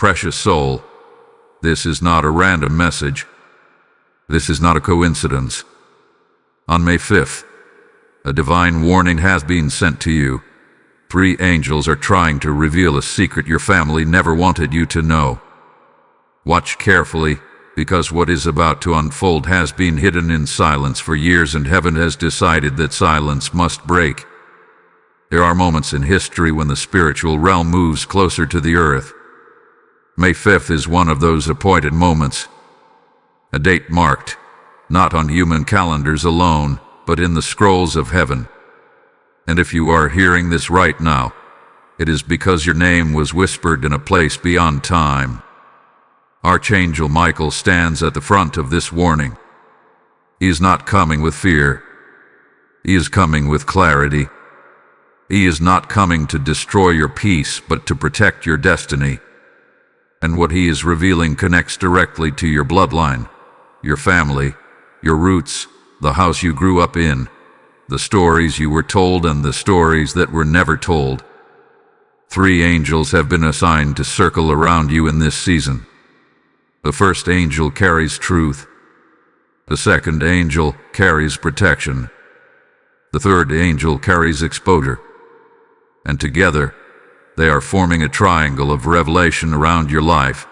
Precious soul, this is not a random message. This is not a coincidence. On May 5th, a divine warning has been sent to you. 3 angels are trying to reveal a secret your family never wanted you to know. Watch carefully, because what is about to unfold has been hidden in silence for years, and heaven has decided that silence must break. There are moments in history when the spiritual realm moves closer to the earth. May 5th is one of those appointed moments. A date marked, not on human calendars alone, but in the scrolls of heaven. And if you are hearing this right now, it is because your name was whispered in a place beyond time. Archangel Michael stands at the front of this warning. He is not coming with fear. He is coming with clarity. He is not coming to destroy your peace, but to protect your destiny. And what he is revealing connects directly to your bloodline, your family, your roots, the house you grew up in, the stories you were told and the stories that were never told. 3 angels have been assigned to circle around you in this season. The first angel carries truth. The second angel carries protection. The third angel carries exposure. And together, they are forming a triangle of revelation around your life.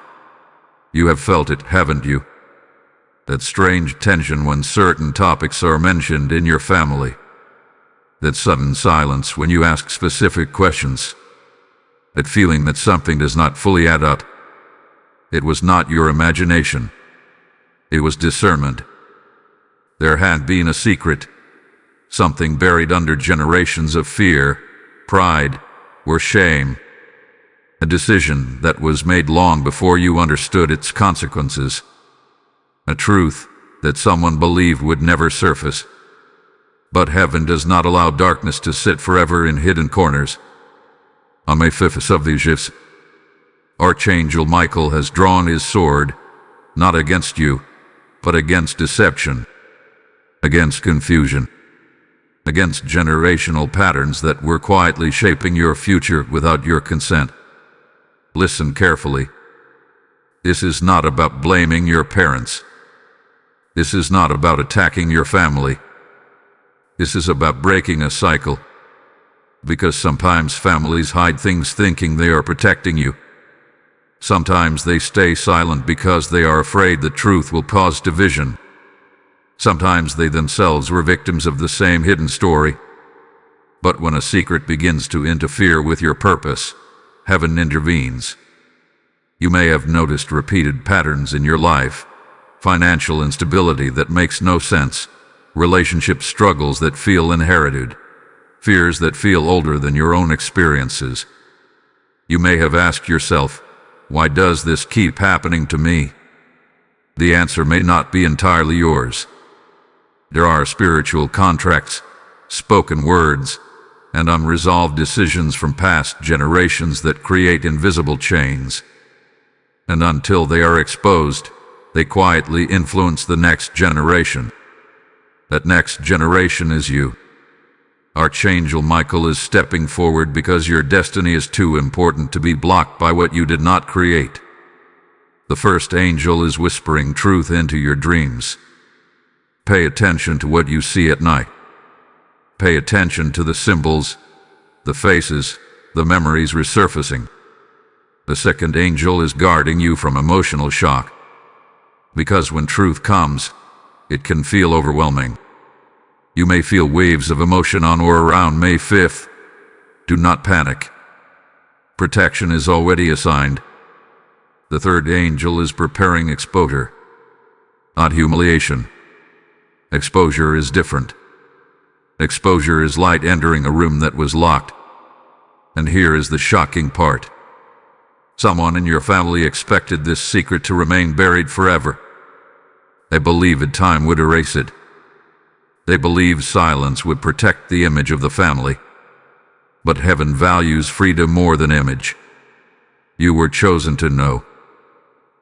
You have felt it, haven't you? That strange tension when certain topics are mentioned in your family. That sudden silence when you ask specific questions. That feeling that something does not fully add up. It was not your imagination. It was discernment. There had been a secret, something buried under generations of fear, pride, or shame. A decision that was made long before you understood its consequences. A truth that someone believed would never surface. But heaven does not allow darkness to sit forever in hidden corners. On May 5th of these shifts, Archangel Michael has drawn his sword, not against you, but against deception, against confusion, against generational patterns that were quietly shaping your future without your consent. Listen carefully. This is not about blaming your parents. This is not about attacking your family. This is about breaking a cycle. Because sometimes families hide things thinking they are protecting you. Sometimes they stay silent because they are afraid the truth will cause division. Sometimes they themselves were victims of the same hidden story. But when a secret begins to interfere with your purpose, heaven intervenes. You may have noticed repeated patterns in your life, financial instability that makes no sense, relationship struggles that feel inherited, fears that feel older than your own experiences. You may have asked yourself, why does this keep happening to me? The answer may not be entirely yours. There are spiritual contracts, spoken words, and unresolved decisions from past generations that create invisible chains. And until they are exposed, they quietly influence the next generation. That next generation is you. Archangel Michael is stepping forward because your destiny is too important to be blocked by what you did not create. The first angel is whispering truth into your dreams. Pay attention to what you see at night. Pay attention to the symbols, the faces, the memories resurfacing. The second angel is guarding you from emotional shock. Because when truth comes, it can feel overwhelming. You may feel waves of emotion on or around May 5th. Do not panic. Protection is already assigned. The third angel is preparing exposure, not humiliation. Exposure is different. Exposure is light entering a room that was locked. And here is the shocking part. Someone in your family expected this secret to remain buried forever. They believed time would erase it. They believed silence would protect the image of the family. But heaven values freedom more than image. You were chosen to know.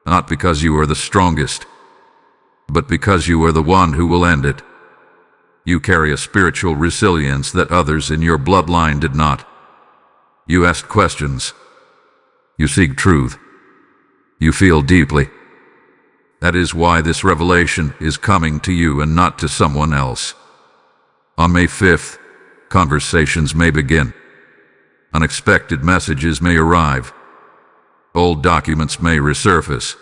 Not because you are the strongest, but because you are the one who will end it. You carry a spiritual resilience that others in your bloodline did not. You ask questions. You seek truth. You feel deeply. That is why this revelation is coming to you and not to someone else. On May 5th, conversations may begin. Unexpected messages may arrive. Old documents may resurface.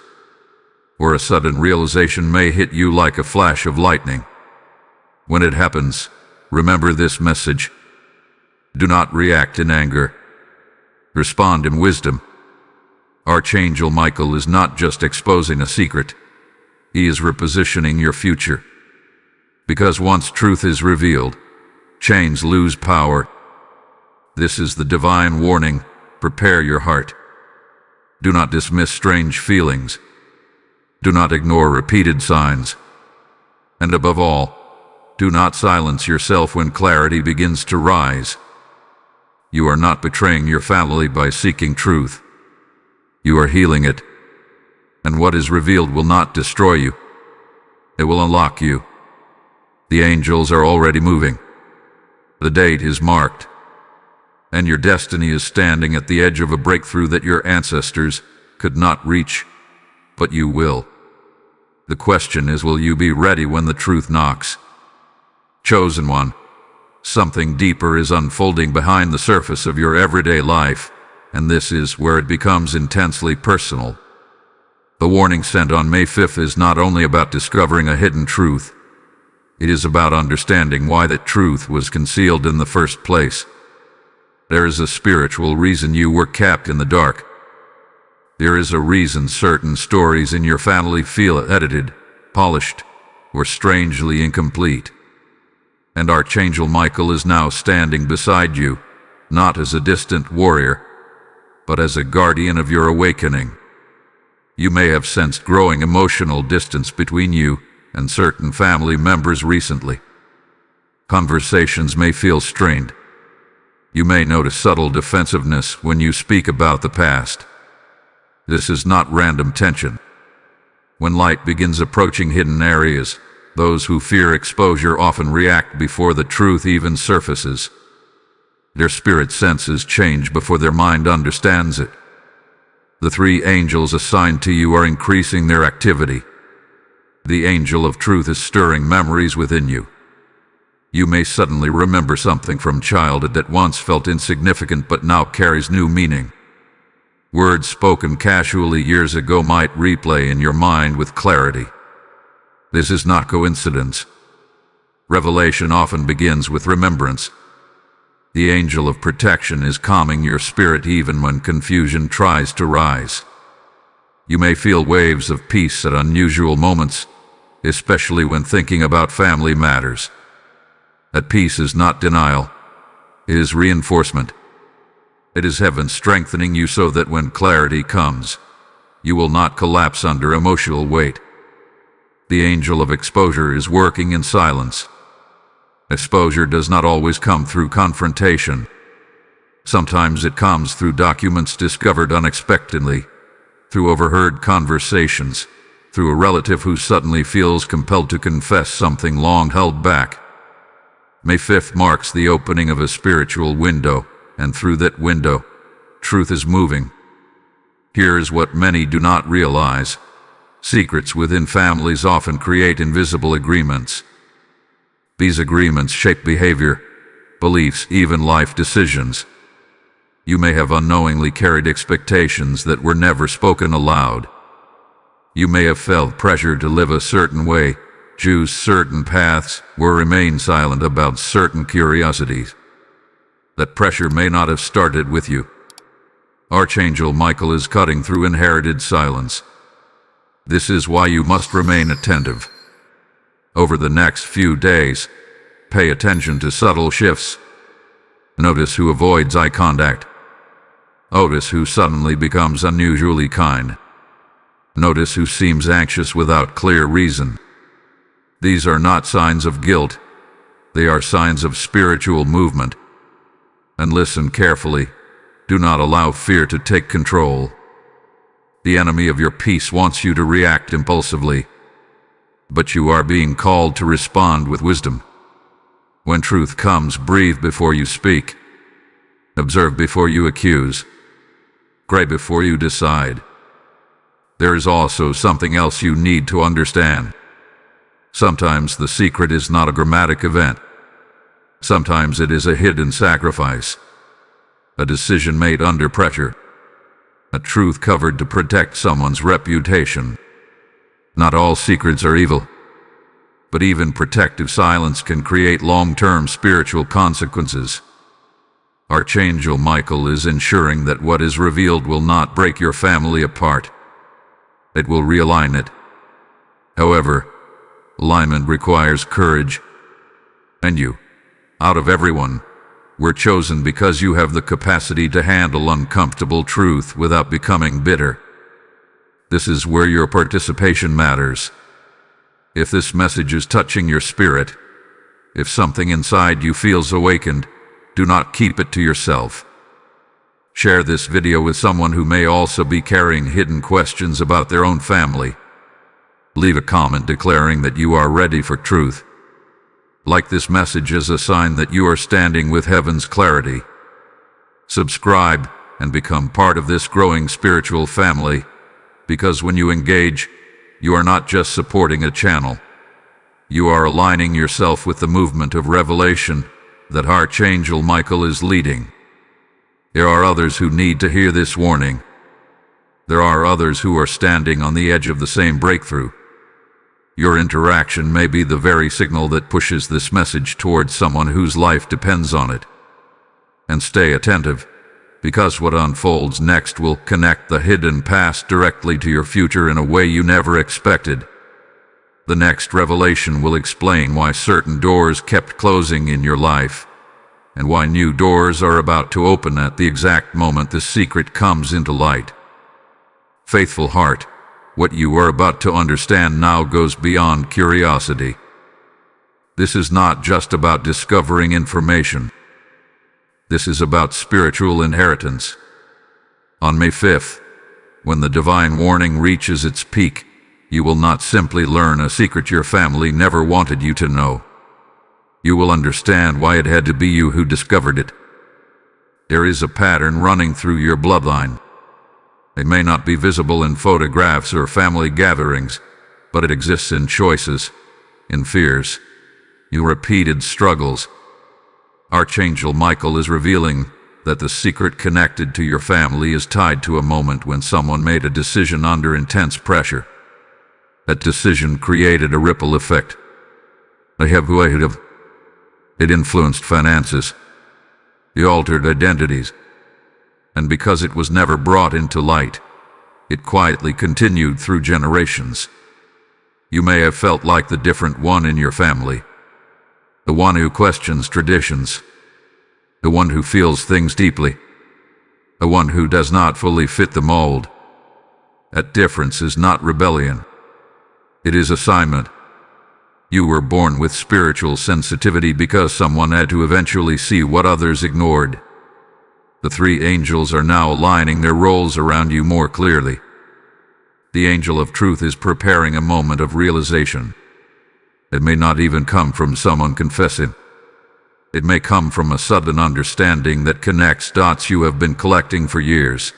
Or a sudden realization may hit you like a flash of lightning. When it happens, remember this message. Do not react in anger. Respond in wisdom. Archangel Michael is not just exposing a secret. He is repositioning your future. Because once truth is revealed, chains lose power. This is the divine warning. Prepare your heart. Do not dismiss strange feelings. Do not ignore repeated signs. And above all, do not silence yourself when clarity begins to rise. You are not betraying your family by seeking truth. You are healing it. And what is revealed will not destroy you. It will unlock you. The angels are already moving. The date is marked. And your destiny is standing at the edge of a breakthrough that your ancestors could not reach, but you will. The question is, will you be ready when the truth knocks? Chosen one, something deeper is unfolding behind the surface of your everyday life, and this is where it becomes intensely personal. The warning sent on May 5th is not only about discovering a hidden truth, it is about understanding why that truth was concealed in the first place. There is a spiritual reason you were kept in the dark. There is a reason certain stories in your family feel edited, polished, or strangely incomplete. And Archangel Michael is now standing beside you, not as a distant warrior, but as a guardian of your awakening. You may have sensed growing emotional distance between you and certain family members recently. Conversations may feel strained. You may notice subtle defensiveness when you speak about the past. This is not random tension. When light begins approaching hidden areas, those who fear exposure often react before the truth even surfaces. Their spirit senses change before their mind understands it. The three angels assigned to you are increasing their activity. The angel of truth is stirring memories within you. You may suddenly remember something from childhood that once felt insignificant but now carries new meaning. Words spoken casually years ago might replay in your mind with clarity. This is not coincidence. Revelation often begins with remembrance. The angel of protection is calming your spirit even when confusion tries to rise. You may feel waves of peace at unusual moments, especially when thinking about family matters. That peace is not denial. It is reinforcement. It is heaven strengthening you so that when clarity comes, you will not collapse under emotional weight. The angel of exposure is working in silence. Exposure does not always come through confrontation. Sometimes it comes through documents discovered unexpectedly, through overheard conversations, through a relative who suddenly feels compelled to confess something long held back. May 5th marks the opening of a spiritual window, and through that window, truth is moving. Here is what many do not realize. Secrets within families often create invisible agreements. These agreements shape behavior, beliefs, even life decisions. You may have unknowingly carried expectations that were never spoken aloud. You may have felt pressure to live a certain way, choose certain paths, or remain silent about certain curiosities. That pressure may not have started with you. Archangel Michael is cutting through inherited silence. This is why you must remain attentive. Over the next few days, pay attention to subtle shifts. Notice who avoids eye contact. Notice who suddenly becomes unusually kind. Notice who seems anxious without clear reason. These are not signs of guilt. They are signs of spiritual movement. And listen carefully. Do not allow fear to take control. The enemy of your peace wants you to react impulsively. But you are being called to respond with wisdom. When truth comes, breathe before you speak. Observe before you accuse. Pray before you decide. There is also something else you need to understand. Sometimes the secret is not a dramatic event. Sometimes it is a hidden sacrifice, a decision made under pressure, a truth covered to protect someone's reputation. Not all secrets are evil, but even protective silence can create long-term spiritual consequences. Archangel Michael is ensuring that what is revealed will not break your family apart. It will realign it. However, alignment requires courage, and you, out of everyone, were chosen because you have the capacity to handle uncomfortable truth without becoming bitter. This is where your participation matters. If this message is touching your spirit, if something inside you feels awakened, do not keep it to yourself. Share this video with someone who may also be carrying hidden questions about their own family. Leave a comment declaring that you are ready for truth. Like this message as a sign that you are standing with heaven's clarity. Subscribe and become part of this growing spiritual family, because when you engage, you are not just supporting a channel. You are aligning yourself with the movement of revelation that Archangel Michael is leading. There are others who need to hear this warning. There are others who are standing on the edge of the same breakthrough. Your interaction may be the very signal that pushes this message towards someone whose life depends on it. And stay attentive, because what unfolds next will connect the hidden past directly to your future in a way you never expected. The next revelation will explain why certain doors kept closing in your life, and why new doors are about to open at the exact moment the secret comes into light. Faithful heart, what you are about to understand now goes beyond curiosity. This is not just about discovering information. This is about spiritual inheritance. On May 5th, when the divine warning reaches its peak, you will not simply learn a secret your family never wanted you to know. You will understand why it had to be you who discovered it. There is a pattern running through your bloodline. It may not be visible in photographs or family gatherings, but it exists in choices, in fears, in repeated struggles. Archangel Michael is revealing that the secret connected to your family is tied to a moment when someone made a decision under intense pressure. That decision created a ripple effect. It influenced finances. It altered identities. And because it was never brought into light, it quietly continued through generations. You may have felt like the different one in your family. The one who questions traditions. The one who feels things deeply. The one who does not fully fit the mold. That difference is not rebellion. It is assignment. You were born with spiritual sensitivity because someone had to eventually see what others ignored. The three angels are now aligning their roles around you more clearly. The angel of truth is preparing a moment of realization. It may not even come from someone confessing. It may come from a sudden understanding that connects dots you have been collecting for years.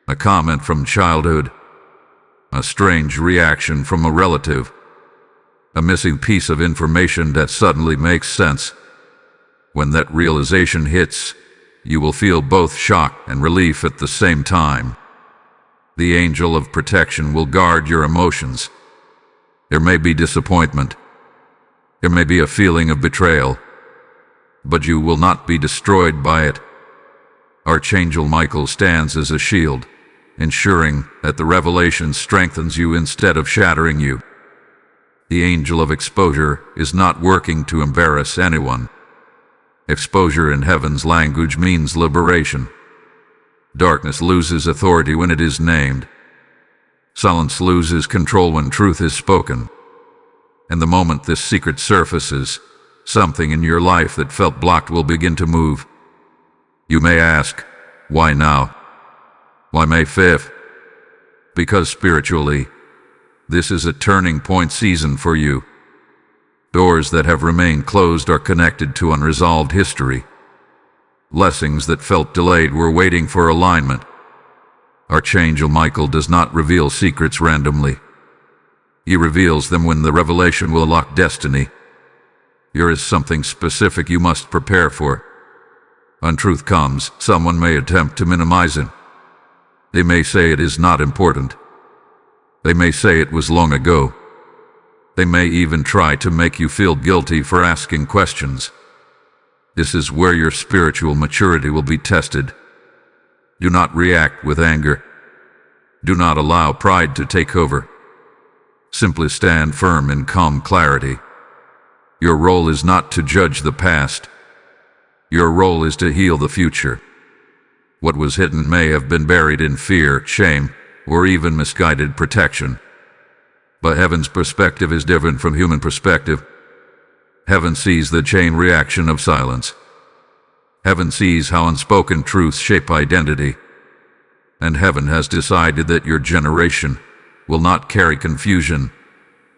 A comment from childhood. A strange reaction from a relative. A missing piece of information that suddenly makes sense. When that realization hits, you will feel both shock and relief at the same time. The angel of protection will guard your emotions. There may be disappointment. There may be a feeling of betrayal. But you will not be destroyed by it. Archangel Michael stands as a shield, ensuring that the revelation strengthens you instead of shattering you. The angel of exposure is not working to embarrass anyone. Exposure in heaven's language means liberation. Darkness loses authority when it is named. Silence loses control when truth is spoken. And the moment this secret surfaces, something in your life that felt blocked will begin to move. You may ask, why now? Why May 5th? Because spiritually, this is a turning point season for you. Doors that have remained closed are connected to unresolved history. Blessings that felt delayed were waiting for alignment. Archangel Michael does not reveal secrets randomly. He reveals them when the revelation will unlock destiny. Here is something specific you must prepare for. When truth comes, someone may attempt to minimize it. They may say it is not important. They may say it was long ago. They may even try to make you feel guilty for asking questions. This is where your spiritual maturity will be tested. Do not react with anger. Do not allow pride to take over. Simply stand firm in calm clarity. Your role is not to judge the past. Your role is to heal the future. What was hidden may have been buried in fear, shame, or even misguided protection. But heaven's perspective is different from human perspective. Heaven sees the chain reaction of silence. Heaven sees how unspoken truths shape identity. And heaven has decided that your generation will not carry confusion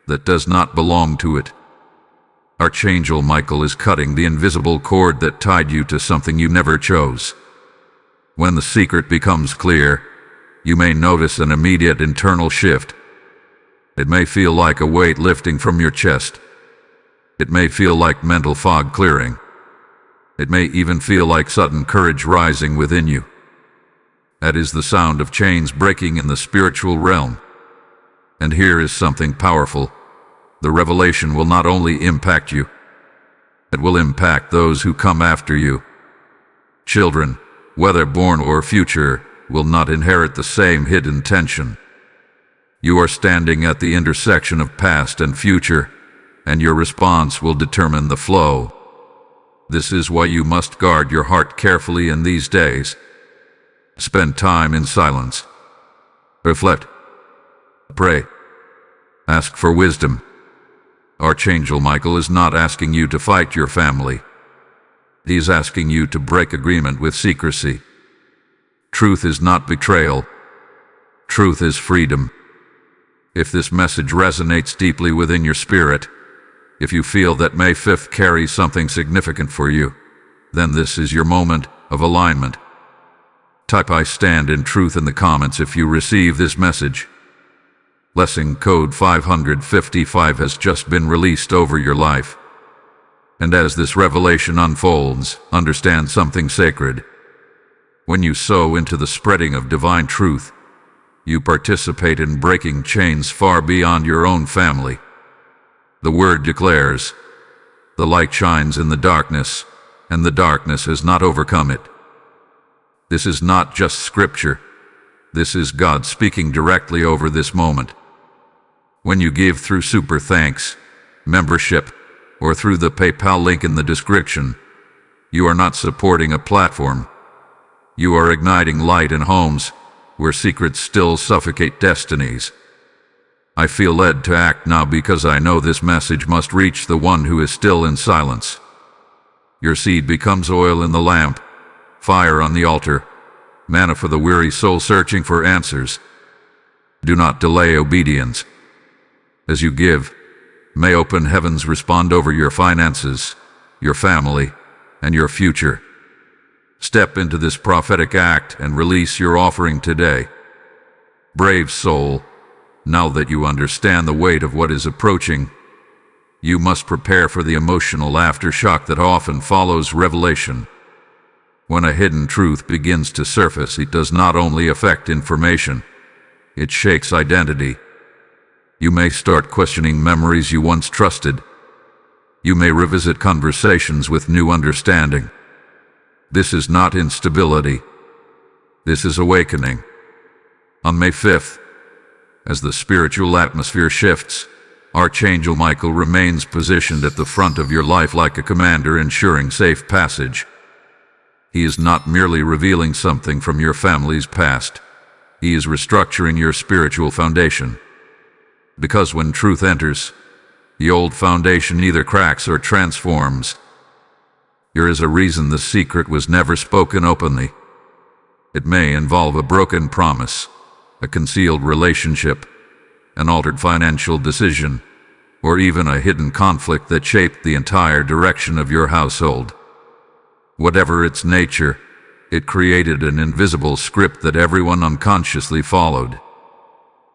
that does not belong to it. Archangel Michael is cutting the invisible cord that tied you to something you never chose. When the secret becomes clear, you may notice an immediate internal shift. It may feel like a weight lifting from your chest. It may feel like mental fog clearing. It may even feel like sudden courage rising within you. That is the sound of chains breaking in the spiritual realm. And here is something powerful. The revelation will not only impact you, it will impact those who come after you. Children, whether born or future, will not inherit the same hidden tension. You are standing at the intersection of past and future, and your response will determine the flow. This is why you must guard your heart carefully in these days. Spend time in silence. Reflect. Pray. Ask for wisdom. Archangel Michael is not asking you to fight your family. He is asking you to break agreement with secrecy. Truth is not betrayal. Truth is freedom. If this message resonates deeply within your spirit, if you feel that May 5th carries something significant for you, then this is your moment of alignment. Type "I stand in truth" in the comments if you receive this message. Blessing code 555 has just been released over your life. And as this revelation unfolds, understand something sacred. When you sow into the spreading of divine truth, you participate in breaking chains far beyond your own family. The word declares, "The light shines in the darkness, and the darkness has not overcome it." This is not just scripture. This is God speaking directly over this moment. When you give through Super Thanks, membership, or through the PayPal link in the description, you are not supporting a platform. You are igniting light in homes where secrets still suffocate destinies. I feel led to act now because I know this message must reach the one who is still in silence. Your seed becomes oil in the lamp, fire on the altar, manna for the weary soul searching for answers. Do not delay obedience. As you give, may open heavens respond over your finances, your family, and your future. Step into this prophetic act and release your offering today. Brave soul, now that you understand the weight of what is approaching, you must prepare for the emotional aftershock that often follows revelation. When a hidden truth begins to surface, it does not only affect information, it shakes identity. You may start questioning memories you once trusted. You may revisit conversations with new understanding. This is not instability. This is awakening. On May 5th, as the spiritual atmosphere shifts, Archangel Michael remains positioned at the front of your life like a commander ensuring safe passage. He is not merely revealing something from your family's past. He is restructuring your spiritual foundation. Because when truth enters, the old foundation neither cracks or transforms. Here is a reason the secret was never spoken openly. It may involve a broken promise, a concealed relationship, an altered financial decision, or even a hidden conflict that shaped the entire direction of your household. Whatever its nature, It created an invisible script that everyone unconsciously followed.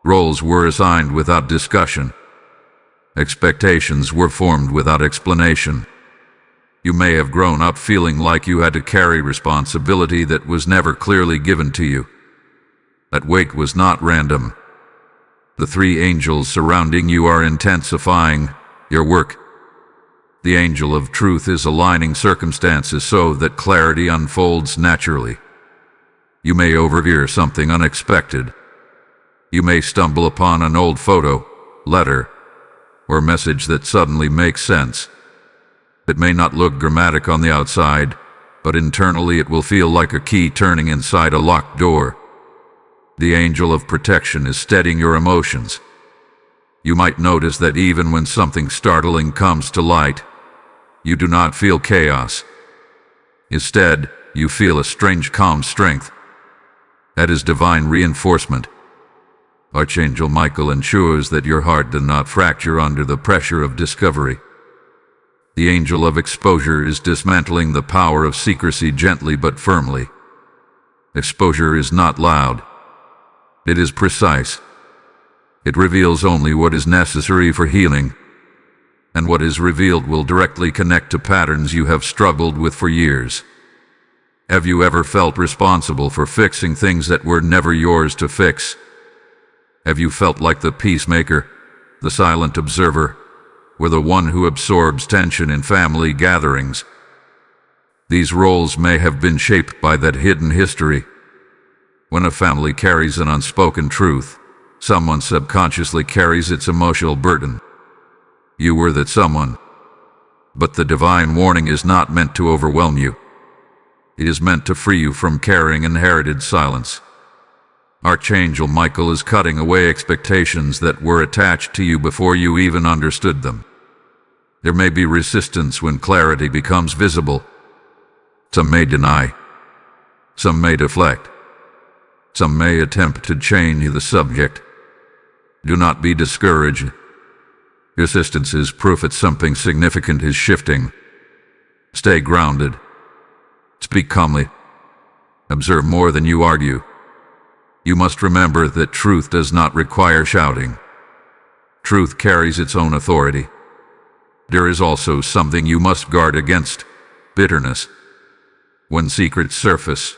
Roles were assigned without discussion. Expectations were formed without explanation. You may have grown up feeling like you had to carry responsibility that was never clearly given to you. That weight was not random. The three angels surrounding you are intensifying your work. The angel of truth is aligning circumstances so that clarity unfolds naturally. You may overhear something unexpected. You may stumble upon an old photo, letter, or message that suddenly makes sense. It may not look dramatic on the outside, but internally it will feel like a key turning inside a locked door. The angel of protection is steadying your emotions. You might notice that even when something startling comes to light, you do not feel chaos. Instead, you feel a strange calm strength. That is divine reinforcement. Archangel Michael ensures that your heart does not fracture under the pressure of discovery. The angel of exposure is dismantling the power of secrecy gently but firmly. Exposure is not loud. It is precise. It reveals only what is necessary for healing, and what is revealed will directly connect to patterns you have struggled with for years. Have you ever felt responsible for fixing things that were never yours to fix? Have you felt like the peacemaker, the silent observer, or the one who absorbs tension in family gatherings? These roles may have been shaped by that hidden history. When a family carries an unspoken truth, someone subconsciously carries its emotional burden. You were that someone. But the divine warning is not meant to overwhelm you. It is meant to free you from carrying inherited silence. Archangel Michael is cutting away expectations that were attached to you before you even understood them. There may be resistance when clarity becomes visible. Some may deny. Some may deflect. Some may attempt to change the subject. Do not be discouraged. Resistance is proof that something significant is shifting. Stay grounded. Speak calmly. Observe more than you argue. You must remember that truth does not require shouting. Truth carries its own authority. There is also something you must guard against: bitterness. When secrets surface,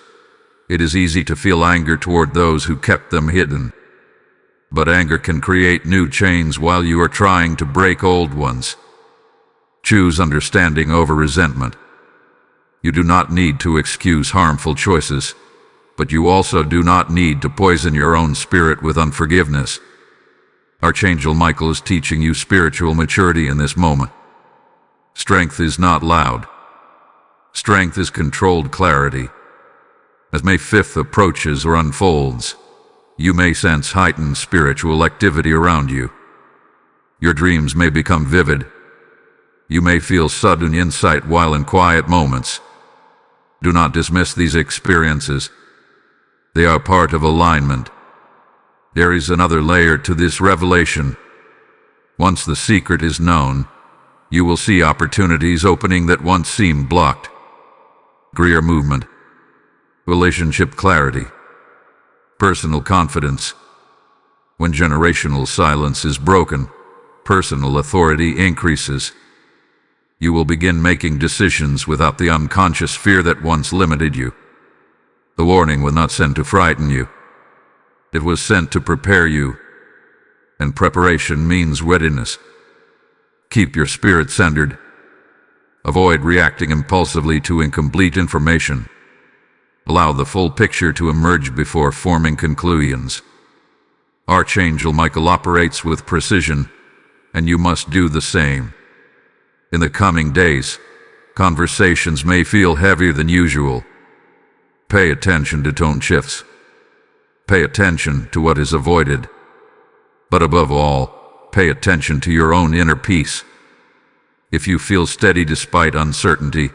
it is easy to feel anger toward those who kept them hidden. But anger can create new chains while you are trying to break old ones. Choose understanding over resentment. You do not need to excuse harmful choices, but you also do not need to poison your own spirit with unforgiveness. Archangel Michael is teaching you spiritual maturity in this moment. Strength is not loud. Strength is controlled clarity. As May 5th approaches or unfolds, you may sense heightened spiritual activity around you. Your dreams may become vivid. You may feel sudden insight while in quiet moments. Do not dismiss these experiences. They are part of alignment. There is another layer to this revelation. Once the secret is known, you will see opportunities opening that once seemed blocked. Career movement. Relationship clarity. Personal confidence. When generational silence is broken, personal authority increases. You will begin making decisions without the unconscious fear that once limited you. The warning was not sent to frighten you. It was sent to prepare you. And preparation means readiness. Keep your spirit centered. Avoid reacting impulsively to incomplete information. Allow the full picture to emerge before forming conclusions. Archangel Michael operates with precision, and you must do the same. In the coming days, conversations may feel heavier than usual. Pay attention to tone shifts. Pay attention to what is avoided. But above all, pay attention to your own inner peace. If you feel steady despite uncertainty,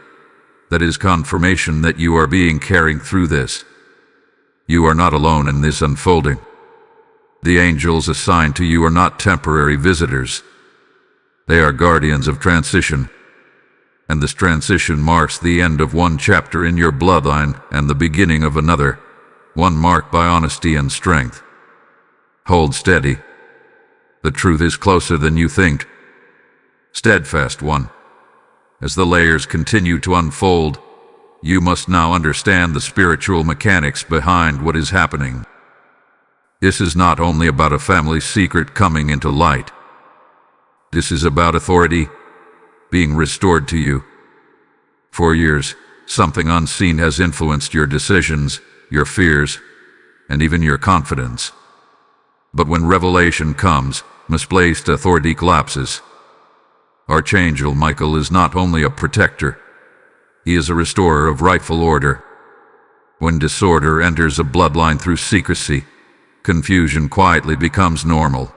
that is confirmation that you are being carried through this. You are not alone in this unfolding. The angels assigned to you are not temporary visitors. They are guardians of transition. and this transition marks the end of one chapter in your bloodline and the beginning of another, one marked by honesty and strength. Hold steady. The truth is closer than you think. Steadfast one. As the layers continue to unfold, you must now understand the spiritual mechanics behind what is happening. This is not only about a family secret coming into light. This is about authority being restored to you. For years, something unseen has influenced your decisions, your fears, and even your confidence. But when revelation comes, misplaced authority collapses. Archangel Michael is not only a protector, he is a restorer of rightful order. When disorder enters a bloodline through secrecy, confusion quietly becomes normal.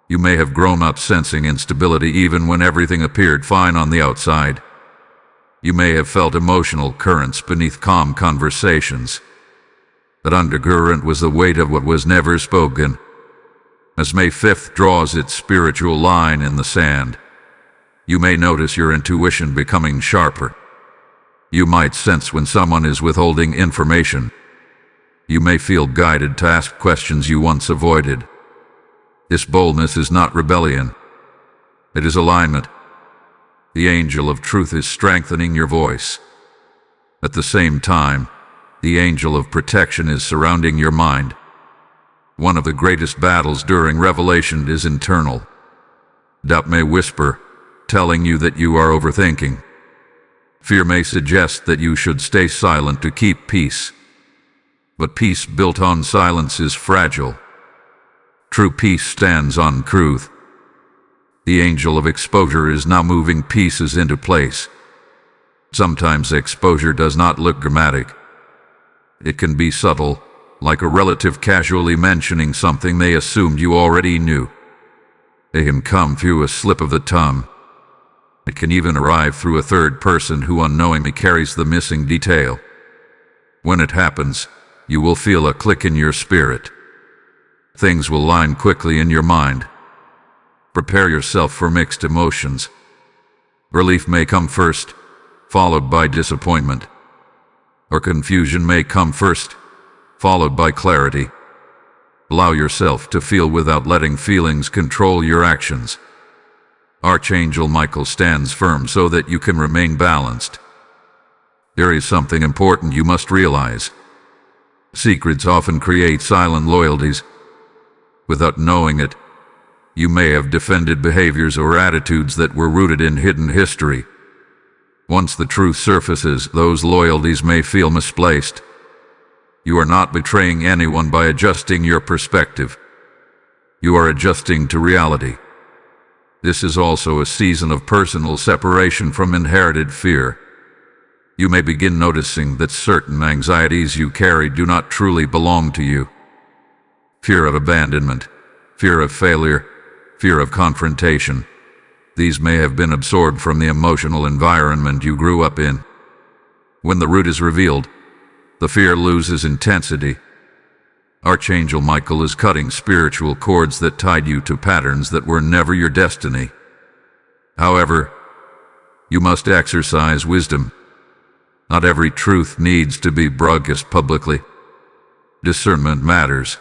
You may have grown up sensing instability even when everything appeared fine on the outside. You may have felt emotional currents beneath calm conversations. That undercurrent was the weight of what was never spoken. As May 5th draws its spiritual line in the sand, you may notice your intuition becoming sharper. You might sense when someone is withholding information. You may feel guided to ask questions you once avoided. This boldness is not rebellion. It is alignment. The angel of truth is strengthening your voice. At the same time, the angel of protection is surrounding your mind. One of the greatest battles during revelation is internal. Doubt may whisper, telling you that you are overthinking. Fear may suggest that you should stay silent to keep peace. But peace built on silence is fragile. True peace stands on truth. The angel of exposure is now moving pieces into place. Sometimes exposure does not look dramatic. It can be subtle, like a relative casually mentioning something they assumed you already knew. It can come through a slip of the tongue. It can even arrive through a third person who unknowingly carries the missing detail. When it happens, you will feel a click in your spirit. Things will line quickly in your mind. Prepare yourself for mixed emotions. Relief may come first, followed by disappointment. Or confusion may come first, followed by clarity. Allow yourself to feel without letting feelings control your actions. Archangel Michael stands firm so that you can remain balanced. There is something important you must realize. Secrets often create silent loyalties. Without knowing it, you may have defended behaviors or attitudes that were rooted in hidden history. Once the truth surfaces, those loyalties may feel misplaced. You are not betraying anyone by adjusting your perspective. You are adjusting to reality. This is also a season of personal separation from inherited fear. You may begin noticing that certain anxieties you carry do not truly belong to you. Fear of abandonment, fear of failure, fear of confrontation. These may have been absorbed from the emotional environment you grew up in. When the root is revealed, the fear loses intensity. Archangel Michael is cutting spiritual cords that tied you to patterns that were never your destiny. However, you must exercise wisdom. Not every truth needs to be broadcast publicly. Discernment matters.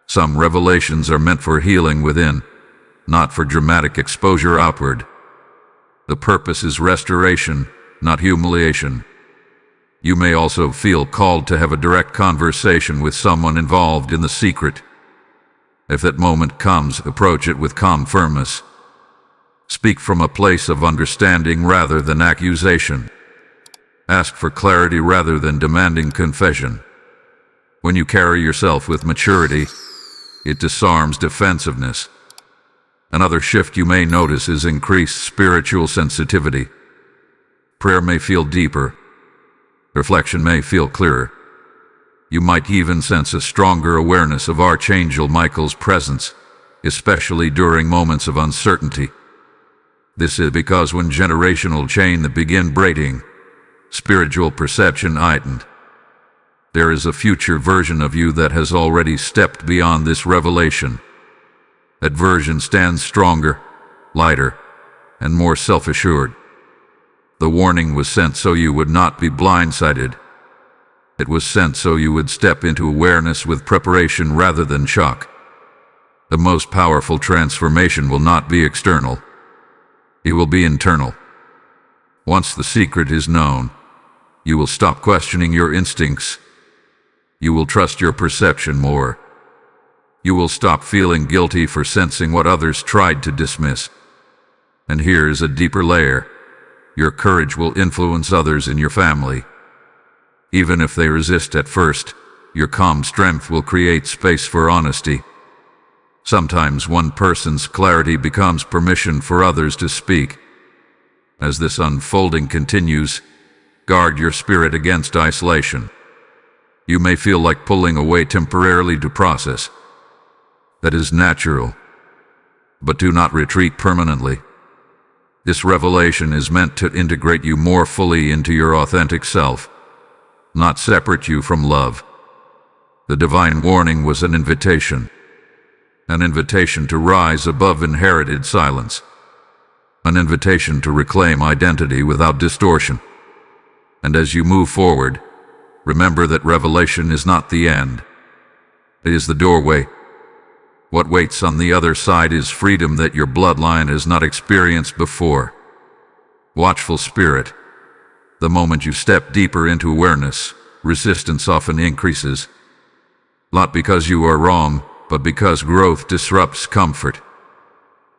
Some revelations are meant for healing within, not for dramatic exposure outward. The purpose is restoration, not humiliation. You may also feel called to have a direct conversation with someone involved in the secret. If that moment comes, approach it with calm firmness. Speak from a place of understanding rather than accusation. Ask for clarity rather than demanding confession. When you carry yourself with maturity, it disarms defensiveness. Another shift you may notice is increased spiritual sensitivity. Prayer may feel deeper. Reflection may feel clearer. You might even sense a stronger awareness of Archangel Michael's presence, especially during moments of uncertainty. This is because when generational chains begin breaking, spiritual perception heightened. There is a future version of you that has already stepped beyond this revelation. That version stands stronger, lighter, and more self-assured. The warning was sent so you would not be blindsided. It was sent so you would step into awareness with preparation rather than shock. The most powerful transformation will not be external. It will be internal. Once the secret is known, you will stop questioning your instincts. You will trust your perception more. You will stop feeling guilty for sensing what others tried to dismiss. And here is a deeper layer. Your courage will influence others in your family. Even if they resist at first, your calm strength will create space for honesty. Sometimes one person's clarity becomes permission for others to speak. As this unfolding continues, guard your spirit against isolation. You may feel like pulling away temporarily to process. That is natural. But do not retreat permanently. This revelation is meant to integrate you more fully into your authentic self, not separate you from love. The divine warning was an invitation to rise above inherited silence, an invitation to reclaim identity without distortion. And as you move forward, remember that revelation is not the end. It is the doorway. What waits on the other side is freedom that your bloodline has not experienced before. Watchful spirit. The moment you step deeper into awareness, resistance often increases. Not because you are wrong, but because growth disrupts comfort.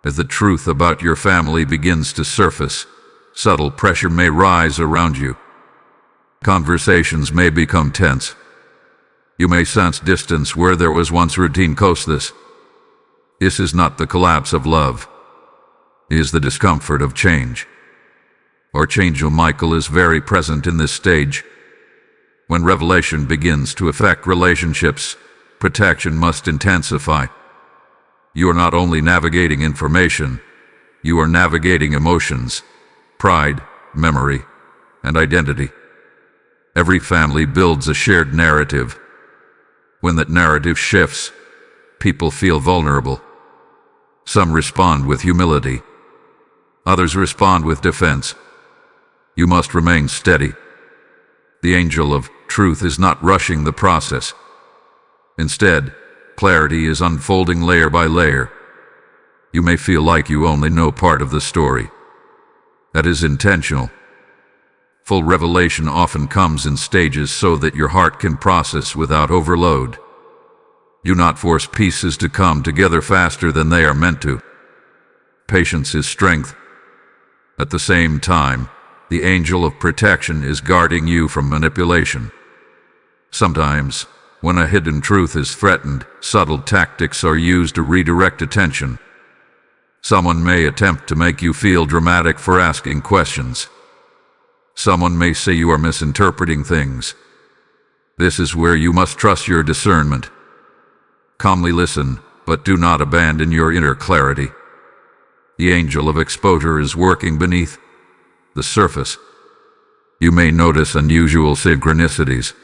As the truth about your family begins to surface, subtle pressure may rise around you. Conversations may become tense. You may sense distance where there was once routine closeness. This is not the collapse of love. It is the discomfort of change. Archangel Michael is very present in this stage. When revelation begins to affect relationships, protection must intensify. You are not only navigating information, you are navigating emotions, pride, memory, and identity. Every family builds a shared narrative. When that narrative shifts, people feel vulnerable. Some respond with humility. Others respond with defense. You must remain steady. The angel of truth is not rushing the process. Instead, clarity is unfolding layer by layer. You may feel like you only know part of the story. That is intentional. Full revelation often comes in stages so that your heart can process without overload. Do not force pieces to come together faster than they are meant to. Patience is strength. At the same time, the angel of protection is guarding you from manipulation. Sometimes, when a hidden truth is threatened, subtle tactics are used to redirect attention. Someone may attempt to make you feel dramatic for asking questions. Someone may say you are misinterpreting things. This is where you must trust your discernment. Calmly listen, but do not abandon your inner clarity. The angel of exposure is working beneath the surface. You may notice unusual synchronicities.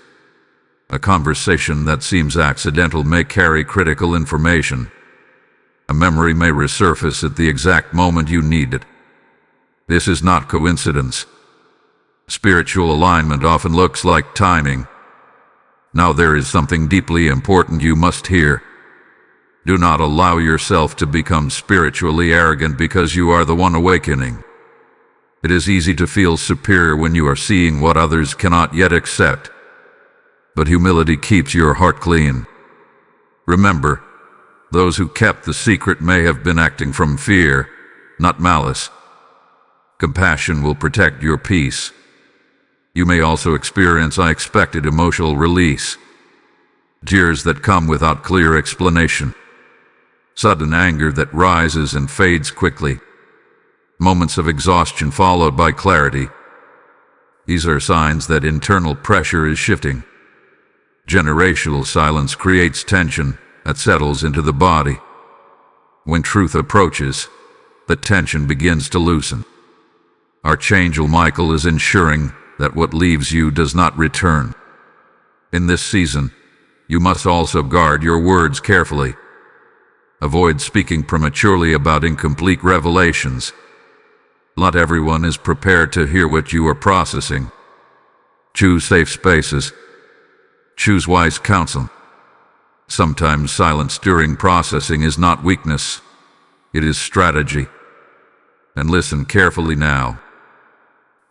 A conversation that seems accidental may carry critical information. A memory may resurface at the exact moment you need it. This is not coincidence. Spiritual alignment often looks like timing. Now there is something deeply important you must hear. Do not allow yourself to become spiritually arrogant because you are the one awakening. It is easy to feel superior when you are seeing what others cannot yet accept. But humility keeps your heart clean. Remember, those who kept the secret may have been acting from fear, not malice. Compassion will protect your peace. You may also experience unexpected emotional release. Tears that come without clear explanation. Sudden anger that rises and fades quickly. Moments of exhaustion followed by clarity. These are signs that internal pressure is shifting. Generational silence creates tension that settles into the body. When truth approaches, the tension begins to loosen. Archangel Michael is ensuring that what leaves you does not return. In this season, you must also guard your words carefully. Avoid speaking prematurely about incomplete revelations. Not everyone is prepared to hear what you are processing. Choose safe spaces. Choose wise counsel. Sometimes silence during processing is not weakness. It is strategy. And listen carefully now.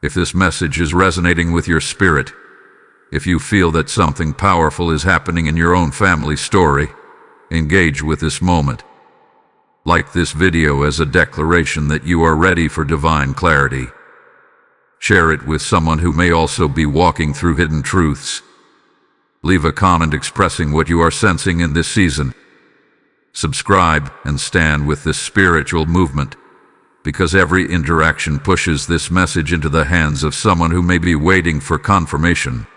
If this message is resonating with your spirit, if you feel that something powerful is happening in your own family story, engage with this moment. Like this video as a declaration that you are ready for divine clarity. Share it with someone who may also be walking through hidden truths. Leave a comment expressing what you are sensing in this season. Subscribe and stand with this spiritual movement, because every interaction pushes this message into the hands of someone who may be waiting for confirmation.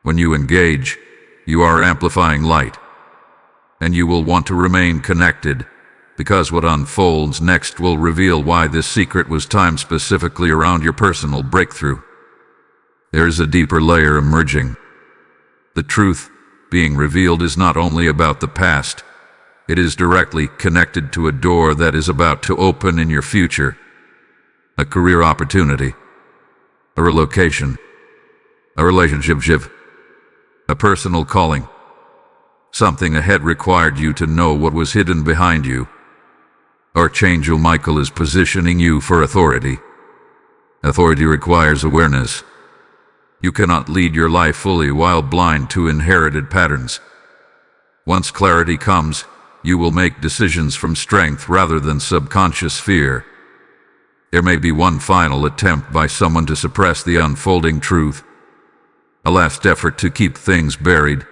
When you engage, you are amplifying light, and you will want to remain connected, because what unfolds next will reveal why this secret was timed specifically around your personal breakthrough. There is a deeper layer emerging. The truth being revealed is not only about the past, it is directly connected to a door that is about to open in your future. A career opportunity, a relocation, a relationship, a personal calling. Something ahead required you to know what was hidden behind you. Archangel Michael is positioning you for authority. Authority requires awareness. You cannot lead your life fully while blind to inherited patterns. Once clarity comes, you will make decisions from strength rather than subconscious fear. There may be one final attempt by someone to suppress the unfolding truth. A last effort to keep things buried.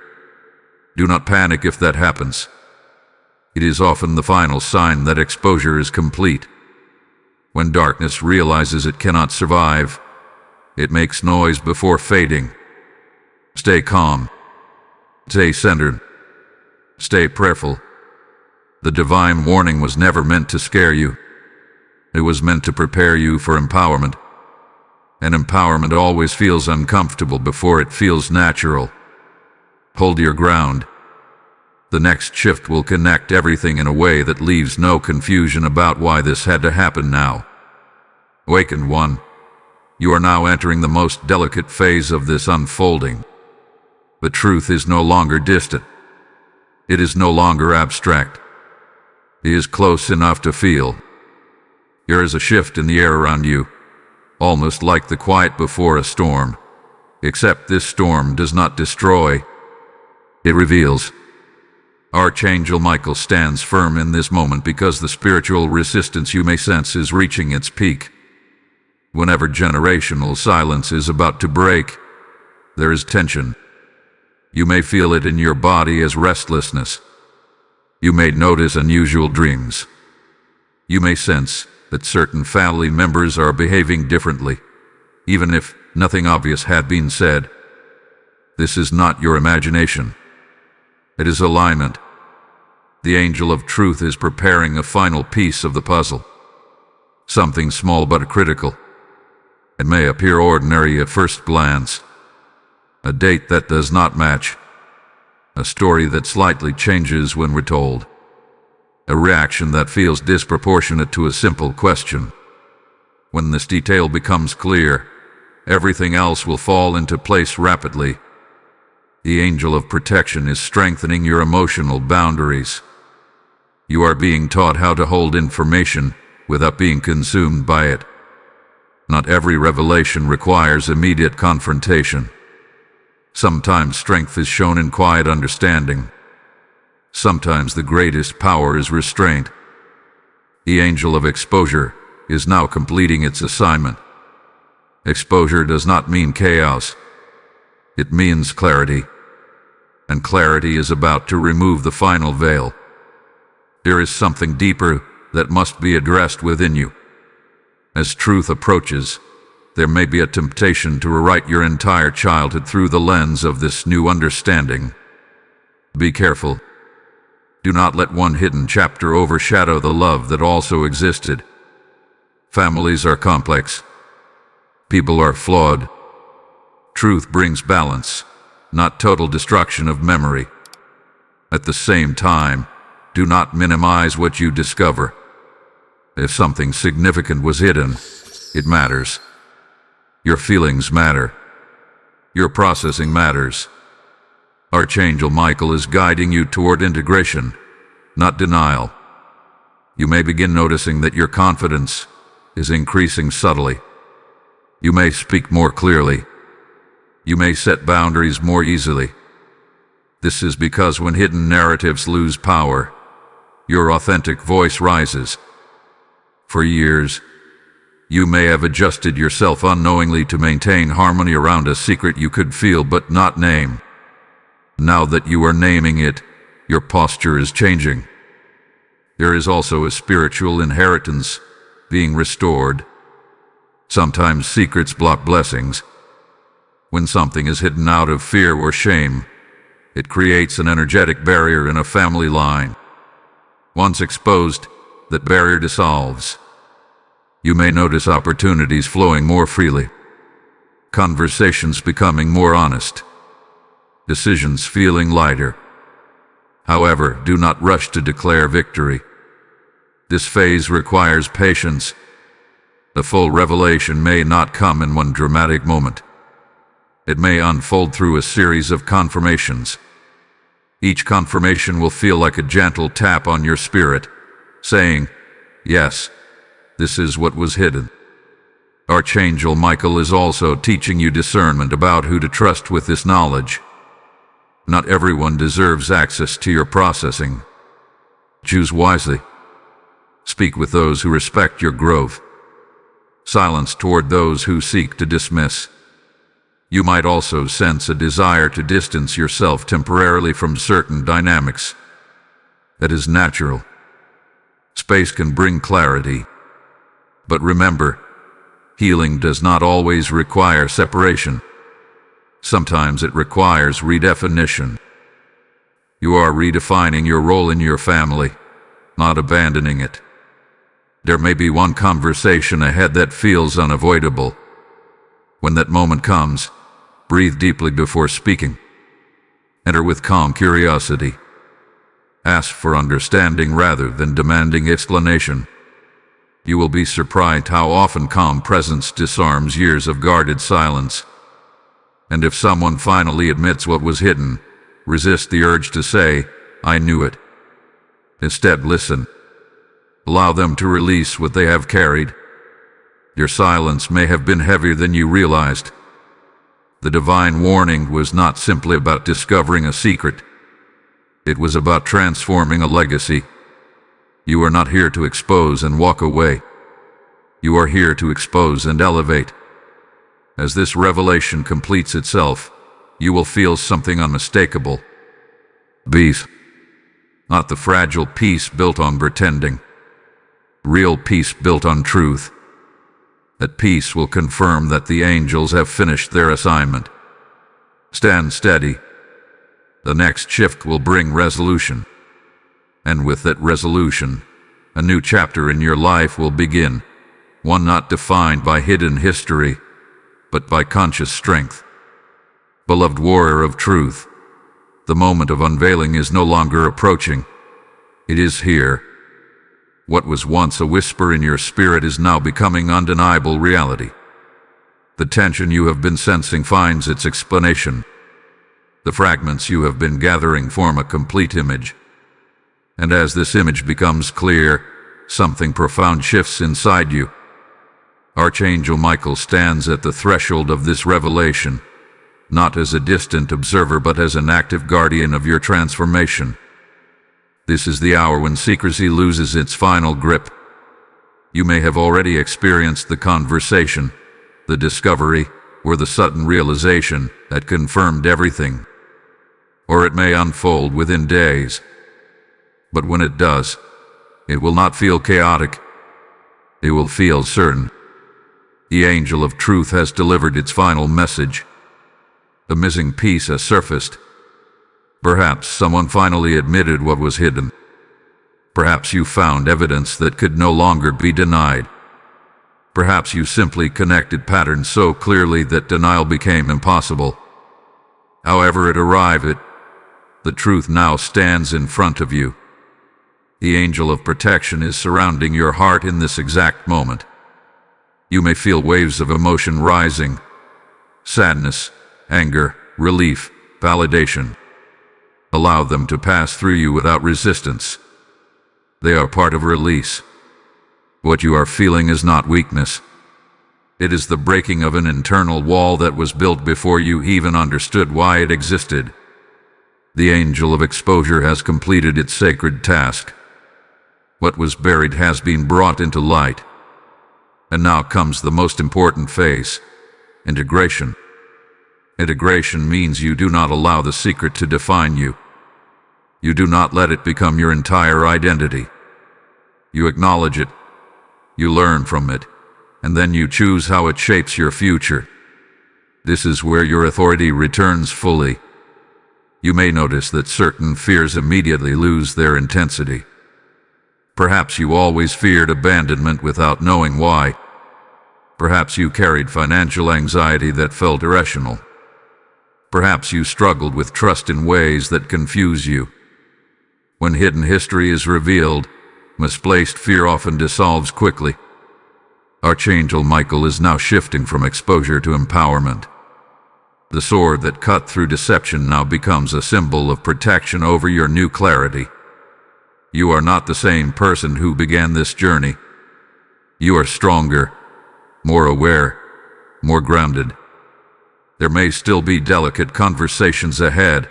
Do not panic if that happens. It is often the final sign that exposure is complete. When darkness realizes it cannot survive, it makes noise before fading. Stay calm. Stay centered. Stay prayerful. The divine warning was never meant to scare you. It was meant to prepare you for empowerment. And empowerment always feels uncomfortable before it feels natural. Hold your ground. The next shift will connect everything in a way that leaves no confusion about why this had to happen now. Awakened one, you are now entering the most delicate phase of this unfolding. The truth is no longer distant. It is no longer abstract. It is close enough to feel. There is a shift in the air around you, almost like the quiet before a storm, except this storm does not destroy. It reveals. Archangel Michael stands firm in this moment because the spiritual resistance you may sense is reaching its peak. Whenever generational silence is about to break, there is tension. You may feel it in your body as restlessness. You may notice unusual dreams. You may sense that certain family members are behaving differently, even if nothing obvious had been said. This is not your imagination. It is alignment. The angel of truth is preparing a final piece of the puzzle. Something small but critical. It may appear ordinary at first glance. A date that does not match. A story that slightly changes when retold. A reaction that feels disproportionate to a simple question. When this detail becomes clear, everything else will fall into place rapidly. The angel of protection is strengthening your emotional boundaries. You are being taught how to hold information without being consumed by it. Not every revelation requires immediate confrontation. Sometimes strength is shown in quiet understanding. Sometimes the greatest power is restraint. The angel of exposure is now completing its assignment. Exposure does not mean chaos. It means clarity. And clarity is about to remove the final veil. There is something deeper that must be addressed within you. As truth approaches, there may be a temptation to rewrite your entire childhood through the lens of this new understanding. Be careful. Do not let one hidden chapter overshadow the love that also existed. Families are complex. People are flawed. Truth brings balance, not total destruction of memory. At the same time, do not minimize what you discover. If something significant was hidden, it matters. Your feelings matter. Your processing matters. Archangel Michael is guiding you toward integration, not denial. You may begin noticing that your confidence is increasing subtly. You may speak more clearly. You may set boundaries more easily. This is because when hidden narratives lose power, your authentic voice rises. For years, you may have adjusted yourself unknowingly to maintain harmony around a secret you could feel but not name. Now that you are naming it, your posture is changing. There is also a spiritual inheritance being restored. Sometimes secrets block blessings. When something is hidden out of fear or shame, it creates an energetic barrier in a family line. Once exposed, that barrier dissolves. You may notice opportunities flowing more freely, conversations becoming more honest, decisions feeling lighter. However, do not rush to declare victory. This phase requires patience. The full revelation may not come in one dramatic moment. It may unfold through a series of confirmations. Each confirmation will feel like a gentle tap on your spirit, saying, "Yes, this is what was hidden." Archangel Michael is also teaching you discernment about who to trust with this knowledge. Not everyone deserves access to your processing. Choose wisely. Speak with those who respect your growth. Silence toward those who seek to dismiss. You might also sense a desire to distance yourself temporarily from certain dynamics. That is natural. Space can bring clarity. But remember, healing does not always require separation. Sometimes it requires redefinition. You are redefining your role in your family, not abandoning it. There may be one conversation ahead that feels unavoidable. When that moment comes, breathe deeply before speaking. Enter with calm curiosity. Ask for understanding rather than demanding explanation. You will be surprised how often calm presence disarms years of guarded silence. And if someone finally admits what was hidden, resist the urge to say, "I knew it." Instead, listen. Allow them to release what they have carried. Your silence may have been heavier than you realized. The divine warning was not simply about discovering a secret. It was about transforming a legacy. You are not here to expose and walk away. You are here to expose and elevate. As this revelation completes itself, you will feel something unmistakable. Peace. Not the fragile peace built on pretending. Real peace built on truth. That peace will confirm that the angels have finished their assignment. Stand steady. The next shift will bring resolution. And with that resolution, a new chapter in your life will begin, one not defined by hidden history, but by conscious strength. Beloved warrior of truth, the moment of unveiling is no longer approaching. It is here. What was once a whisper in your spirit is now becoming undeniable reality. The tension you have been sensing finds its explanation. The fragments you have been gathering form a complete image. And as this image becomes clear, something profound shifts inside you. Archangel Michael stands at the threshold of this revelation, not as a distant observer but as an active guardian of your transformation. This is the hour when secrecy loses its final grip. You may have already experienced the conversation, the discovery, or the sudden realization that confirmed everything. Or it may unfold within days. But when it does, it will not feel chaotic. It will feel certain. The angel of truth has delivered its final message. The missing piece has surfaced. Perhaps someone finally admitted what was hidden. Perhaps you found evidence that could no longer be denied. Perhaps you simply connected patterns so clearly that denial became impossible. However it arrived, the truth now stands in front of you. The angel of protection is surrounding your heart in this exact moment. You may feel waves of emotion rising: sadness, anger, relief, validation. Allow them to pass through you without resistance. They are part of release. What you are feeling is not weakness. It is the breaking of an internal wall that was built before you even understood why it existed. The angel of exposure has completed its sacred task. What was buried has been brought into light. And now comes the most important phase: integration. Integration means you do not allow the secret to define you. You do not let it become your entire identity. You acknowledge it. You learn from it. And then you choose how it shapes your future. This is where your authority returns fully. You may notice that certain fears immediately lose their intensity. Perhaps you always feared abandonment without knowing why. Perhaps you carried financial anxiety that felt irrational. Perhaps you struggled with trust in ways that confuse you. When hidden history is revealed, misplaced fear often dissolves quickly. Archangel Michael is now shifting from exposure to empowerment. The sword that cut through deception now becomes a symbol of protection over your new clarity. You are not the same person who began this journey. You are stronger, more aware, more grounded. There may still be delicate conversations ahead.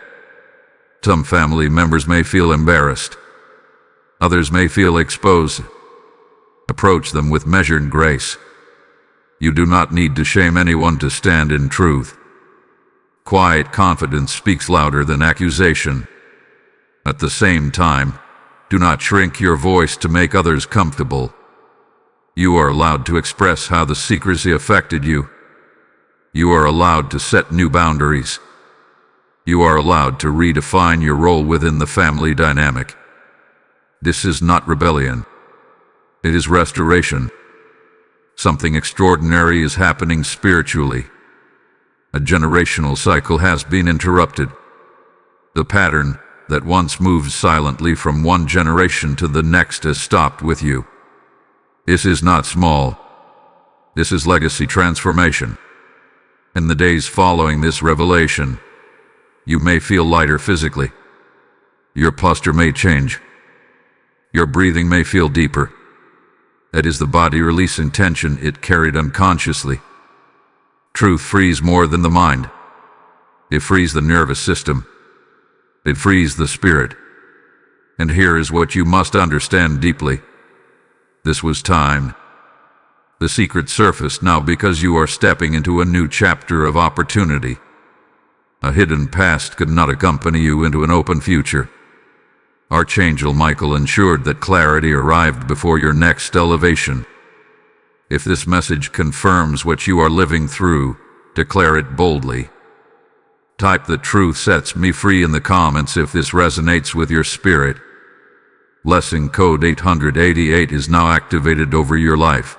Some family members may feel embarrassed. Others may feel exposed. Approach them with measured grace. You do not need to shame anyone to stand in truth. Quiet confidence speaks louder than accusation. At the same time, do not shrink your voice to make others comfortable. You are allowed to express how the secrecy affected you. You are allowed to set new boundaries. You are allowed to redefine your role within the family dynamic. This is not rebellion. It is restoration. Something extraordinary is happening spiritually. A generational cycle has been interrupted. The pattern that once moved silently from one generation to the next has stopped with you. This is not small. This is legacy transformation. In the days following this revelation, you may feel lighter physically. Your posture may change. Your breathing may feel deeper. That is the body releasing tension it carried unconsciously. Truth frees more than the mind. It frees the nervous system. It frees the spirit. And here is what you must understand deeply. This was timed. The secret surfaced now because you are stepping into a new chapter of opportunity. A hidden past could not accompany you into an open future. Archangel Michael ensured that clarity arrived before your next elevation. If this message confirms what you are living through, declare it boldly. Type "The truth sets me free" in the comments if this resonates with your spirit. Blessing code 888 is now activated over your life.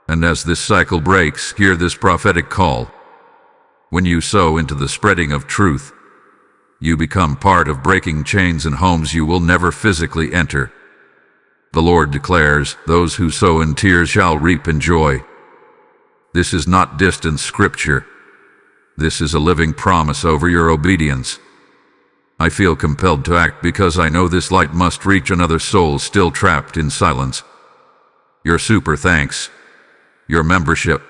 And as this cycle breaks, hear this prophetic call. When you sow into the spreading of truth, you become part of breaking chains in homes you will never physically enter. The Lord declares, "Those who sow in tears shall reap in joy." This is not distant scripture. This is a living promise over your obedience. I feel compelled to act because I know this light must reach another soul still trapped in silence. Your super thanks, your membership,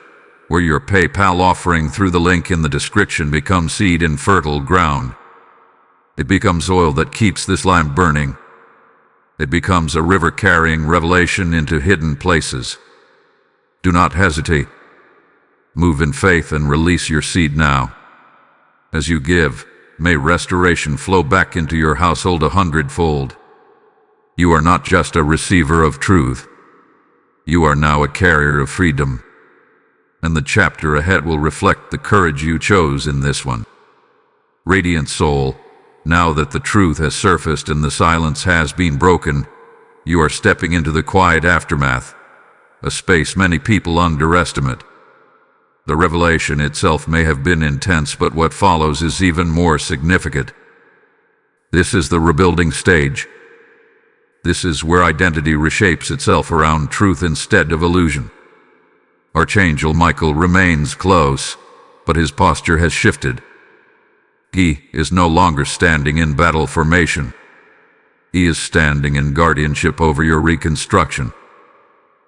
or your PayPal offering through the link in the description becomes seed in fertile ground. It becomes oil that keeps this lamp burning. It becomes a river carrying revelation into hidden places. Do not hesitate. Move in faith and release your seed now. As you give, may restoration flow back into your household 100-fold. You are not just a receiver of truth. You are now a carrier of freedom. And the chapter ahead will reflect the courage you chose in this one. Radiant soul, now that the truth has surfaced and the silence has been broken, you are stepping into the quiet aftermath, a space many people underestimate. The revelation itself may have been intense, but what follows is even more significant. This is the rebuilding stage. This is where identity reshapes itself around truth instead of illusion. Archangel Michael remains close, but his posture has shifted. He is no longer standing in battle formation. He is standing in guardianship over your reconstruction.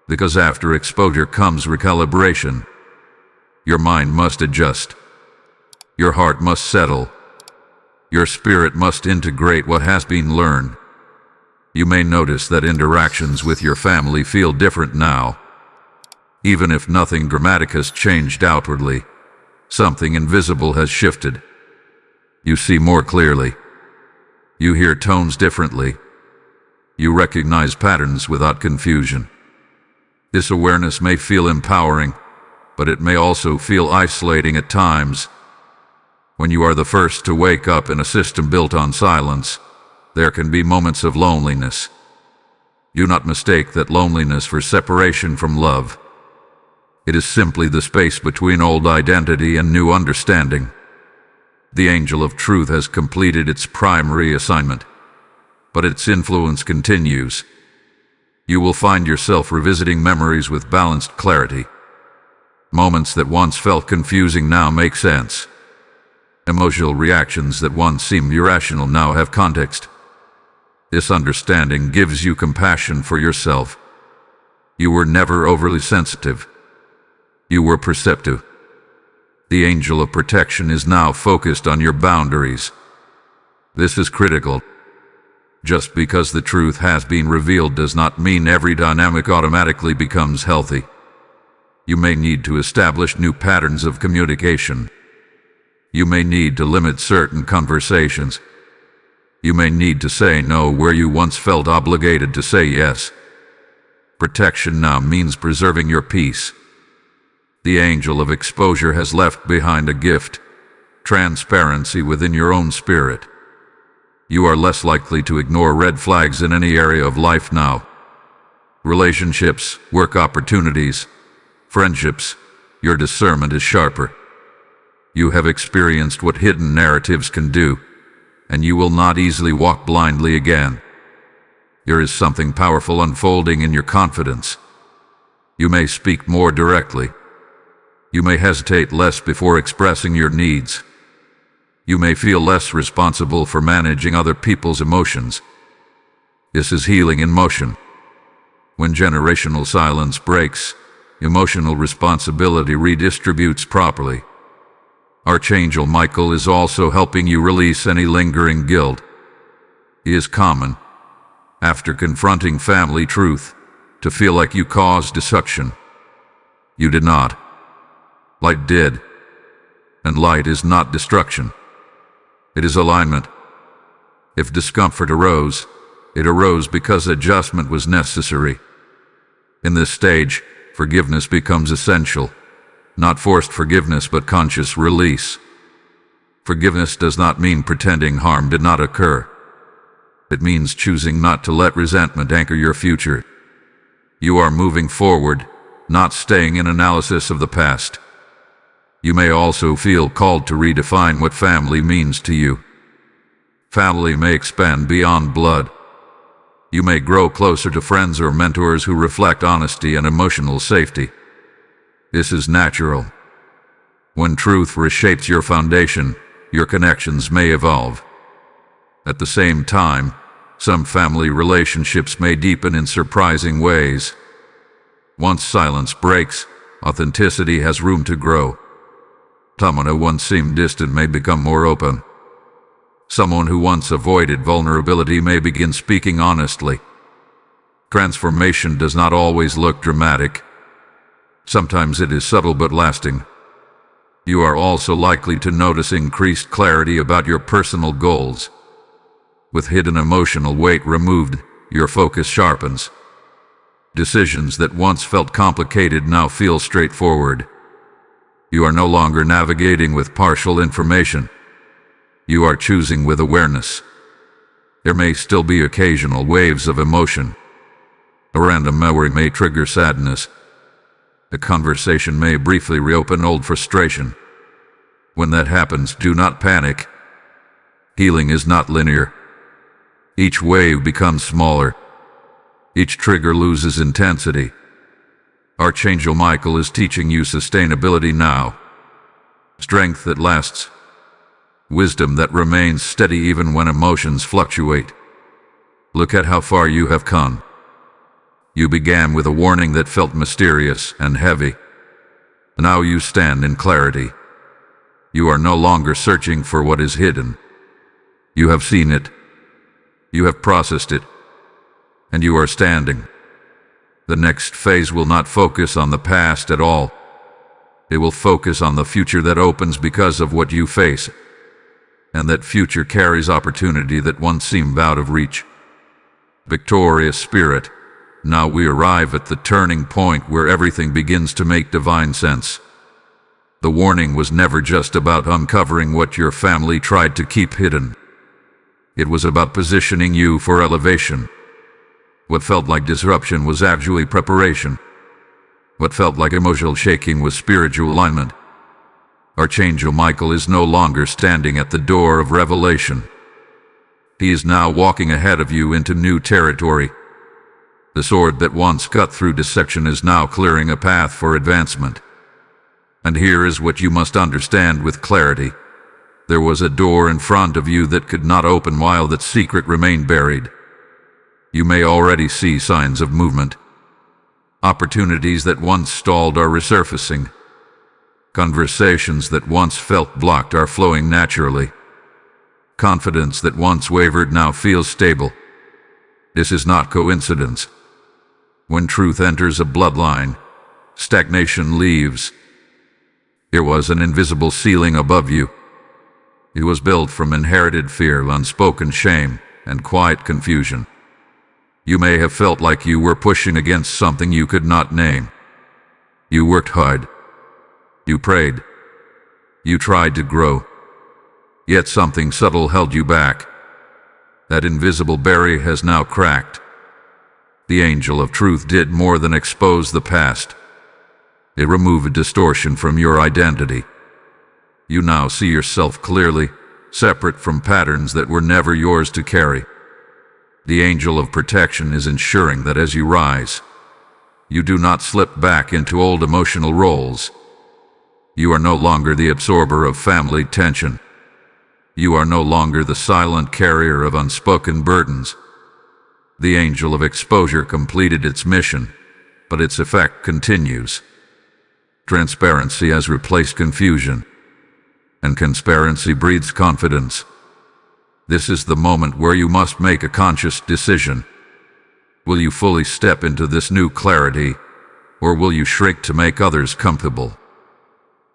Because after exposure comes recalibration. Your mind must adjust. Your heart must settle. Your spirit must integrate what has been learned. You may notice that interactions with your family feel different now. Even if nothing dramatic has changed outwardly, something invisible has shifted. You see more clearly. You hear tones differently. You recognize patterns without confusion. This awareness may feel empowering, but it may also feel isolating at times. When you are the first to wake up in a system built on silence, there can be moments of loneliness. Do not mistake that loneliness for separation from love. It is simply the space between old identity and new understanding. The angel of truth has completed its primary assignment, but its influence continues. You will find yourself revisiting memories with balanced clarity. Moments that once felt confusing now make sense. Emotional reactions that once seemed irrational now have context. This understanding gives you compassion for yourself. You were never overly sensitive. You were perceptive. The angel of protection is now focused on your boundaries. This is critical. Just because the truth has been revealed does not mean every dynamic automatically becomes healthy. You may need to establish new patterns of communication. You may need to limit certain conversations. You may need to say no where you once felt obligated to say yes. Protection now means preserving your peace. The angel of exposure has left behind a gift, transparency within your own spirit. You are less likely to ignore red flags in any area of life now. Relationships, work opportunities, friendships, your discernment is sharper. You have experienced what hidden narratives can do, and you will not easily walk blindly again. There is something powerful unfolding in your confidence. You may speak more directly. You may hesitate less before expressing your needs. You may feel less responsible for managing other people's emotions. This is healing in motion. When generational silence breaks, emotional responsibility redistributes properly. Archangel Michael is also helping you release any lingering guilt. It is common, after confronting family truth, to feel like you caused destruction. You did not. Light did. And light is not destruction. It is alignment. If discomfort arose, it arose because adjustment was necessary. In this stage, forgiveness becomes essential. Not forced forgiveness, but conscious release. Forgiveness does not mean pretending harm did not occur. It means choosing not to let resentment anchor your future. You are moving forward, not staying in analysis of the past. You may also feel called to redefine what family means to you. Family may expand beyond blood. You may grow closer to friends or mentors who reflect honesty and emotional safety. This is natural. When truth reshapes your foundation, your connections may evolve. At the same time, some family relationships may deepen in surprising ways. Once silence breaks, authenticity has room to grow. Someone who once seemed distant may become more open. Someone who once avoided vulnerability may begin speaking honestly. Transformation does not always look dramatic. Sometimes it is subtle but lasting. You are also likely to notice increased clarity about your personal goals. With hidden emotional weight removed, your focus sharpens. Decisions that once felt complicated now feel straightforward. You are no longer navigating with partial information. You are choosing with awareness. There may still be occasional waves of emotion. A random memory may trigger sadness. A conversation may briefly reopen old frustration. When that happens, do not panic. Healing is not linear. Each wave becomes smaller. Each trigger loses intensity. Archangel Michael is teaching you sustainability now. Strength that lasts. Wisdom that remains steady even when emotions fluctuate. Look at how far you have come. You began with a warning that felt mysterious and heavy. Now you stand in clarity. You are no longer searching for what is hidden. You have seen it. You have processed it. And you are standing. The next phase will not focus on the past at all. It will focus on the future that opens because of what you face. And that future carries opportunity that once seemed out of reach. Victorious Spirit, now we arrive at the turning point where everything begins to make divine sense. The warning was never just about uncovering what your family tried to keep hidden. It was about positioning you for elevation. What felt like disruption was actually preparation. What felt like emotional shaking was spiritual alignment. Archangel Michael is no longer standing at the door of revelation. He is now walking ahead of you into new territory. The sword that once cut through deception is now clearing a path for advancement. And here is what you must understand with clarity. There was a door in front of you that could not open while that secret remained buried. You may already see signs of movement. Opportunities that once stalled are resurfacing. Conversations that once felt blocked are flowing naturally. Confidence that once wavered now feels stable. This is not coincidence. When truth enters a bloodline, stagnation leaves. There was an invisible ceiling above you. It was built from inherited fear, unspoken shame, and quiet confusion. You may have felt like you were pushing against something you could not name. You worked hard. You prayed. You tried to grow. Yet something subtle held you back. That invisible barrier has now cracked. The angel of truth did more than expose the past. It removed distortion from your identity. You now see yourself clearly, separate from patterns that were never yours to carry. The angel of protection is ensuring that as you rise, you do not slip back into old emotional roles. You are no longer the absorber of family tension. You are no longer the silent carrier of unspoken burdens. The angel of exposure completed its mission, but its effect continues. Transparency has replaced confusion, and transparency breeds confidence. This is the moment where you must make a conscious decision. Will you fully step into this new clarity, or will you shrink to make others comfortable?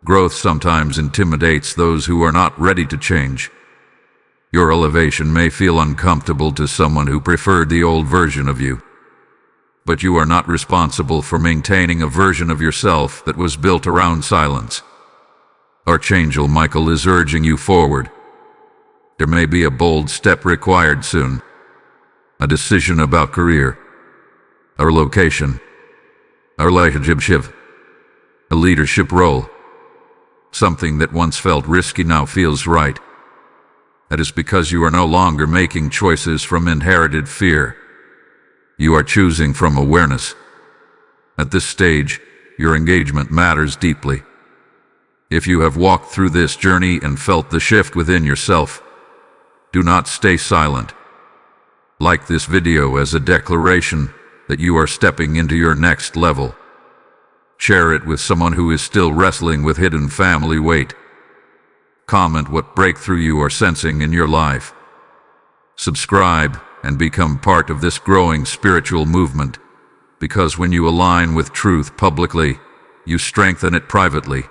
Growth sometimes intimidates those who are not ready to change. Your elevation may feel uncomfortable to someone who preferred the old version of you. But you are not responsible for maintaining a version of yourself that was built around silence. Archangel Michael is urging you forward. There may be a bold step required soon. A decision about career, or location, a relationship, a leadership role. Something that once felt risky now feels right. That is because you are no longer making choices from inherited fear. You are choosing from awareness. At this stage, your engagement matters deeply. If you have walked through this journey and felt the shift within yourself, do not stay silent. Like this video as a declaration that you are stepping into your next level. Share it with someone who is still wrestling with hidden family weight. Comment what breakthrough you are sensing in your life. Subscribe and become part of this growing spiritual movement, because when you align with truth publicly, you strengthen it privately.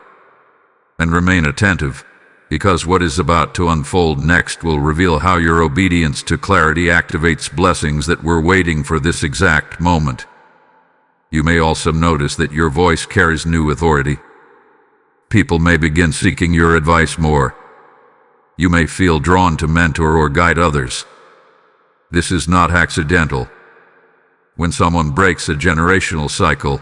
And remain attentive, because what is about to unfold next will reveal how your obedience to clarity activates blessings that were waiting for this exact moment. You may also notice that your voice carries new authority. People may begin seeking your advice more. You may feel drawn to mentor or guide others. This is not accidental. When someone breaks a generational cycle,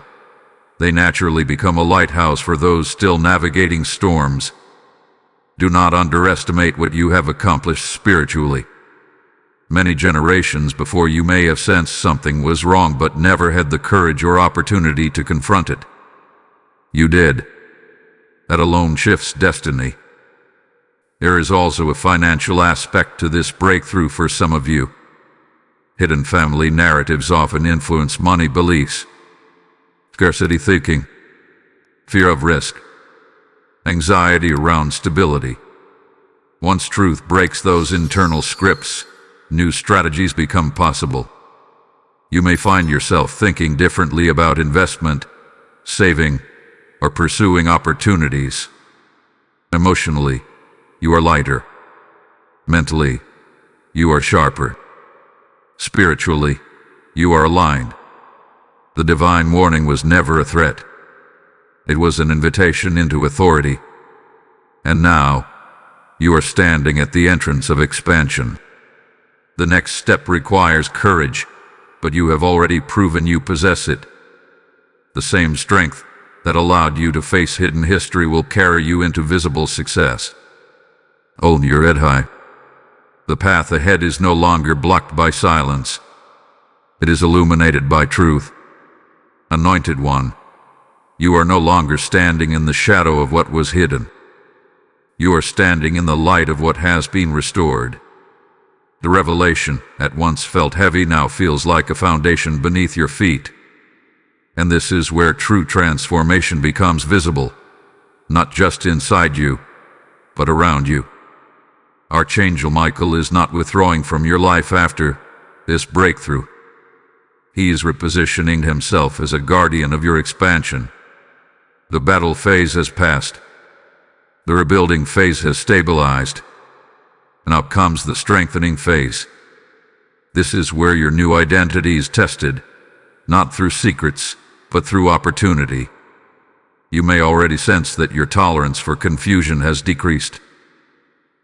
they naturally become a lighthouse for those still navigating storms. Do not underestimate what you have accomplished spiritually. Many generations before you may have sensed something was wrong but never had the courage or opportunity to confront it. You did. That alone shifts destiny. There is also a financial aspect to this breakthrough for some of you. Hidden family narratives often influence money beliefs, scarcity thinking, fear of risk, anxiety around stability. Once truth breaks those internal scripts, new strategies become possible. You may find yourself thinking differently about investment, saving, or pursuing opportunities. Emotionally, you are lighter. Mentally, you are sharper. Spiritually, you are aligned. The divine warning was never a threat. It was an invitation into authority. And now, you are standing at the entrance of expansion. The next step requires courage, but you have already proven you possess it. The same strength that allowed you to face hidden history will carry you into visible success. Hold your head high. The path ahead is no longer blocked by silence. It is illuminated by truth. Anointed one, you are no longer standing in the shadow of what was hidden. You are standing in the light of what has been restored. The revelation, at once felt heavy, now feels like a foundation beneath your feet. And this is where true transformation becomes visible, not just inside you, but around you. Archangel Michael is not withdrawing from your life after this breakthrough. He is repositioning himself as a guardian of your expansion. The battle phase has passed. The rebuilding phase has stabilized. Now comes the strengthening phase. This is where your new identity is tested, not through secrets, but through opportunity. You may already sense that your tolerance for confusion has decreased.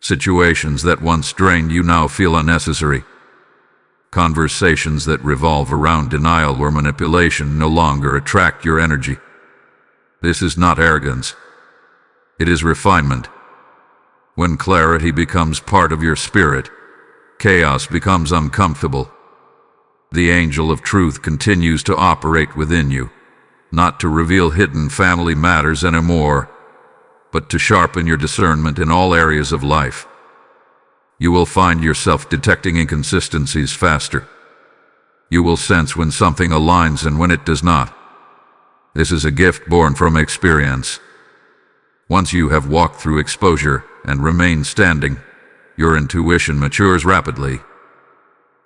Situations that once drained you now feel unnecessary. Conversations that revolve around denial or manipulation no longer attract your energy. This is not arrogance. It is refinement. When clarity becomes part of your spirit, chaos becomes uncomfortable. The angel of truth continues to operate within you, not to reveal hidden family matters anymore, but to sharpen your discernment in all areas of life. You will find yourself detecting inconsistencies faster. You will sense when something aligns and when it does not. This is a gift born from experience. Once you have walked through exposure and remain standing, your intuition matures rapidly.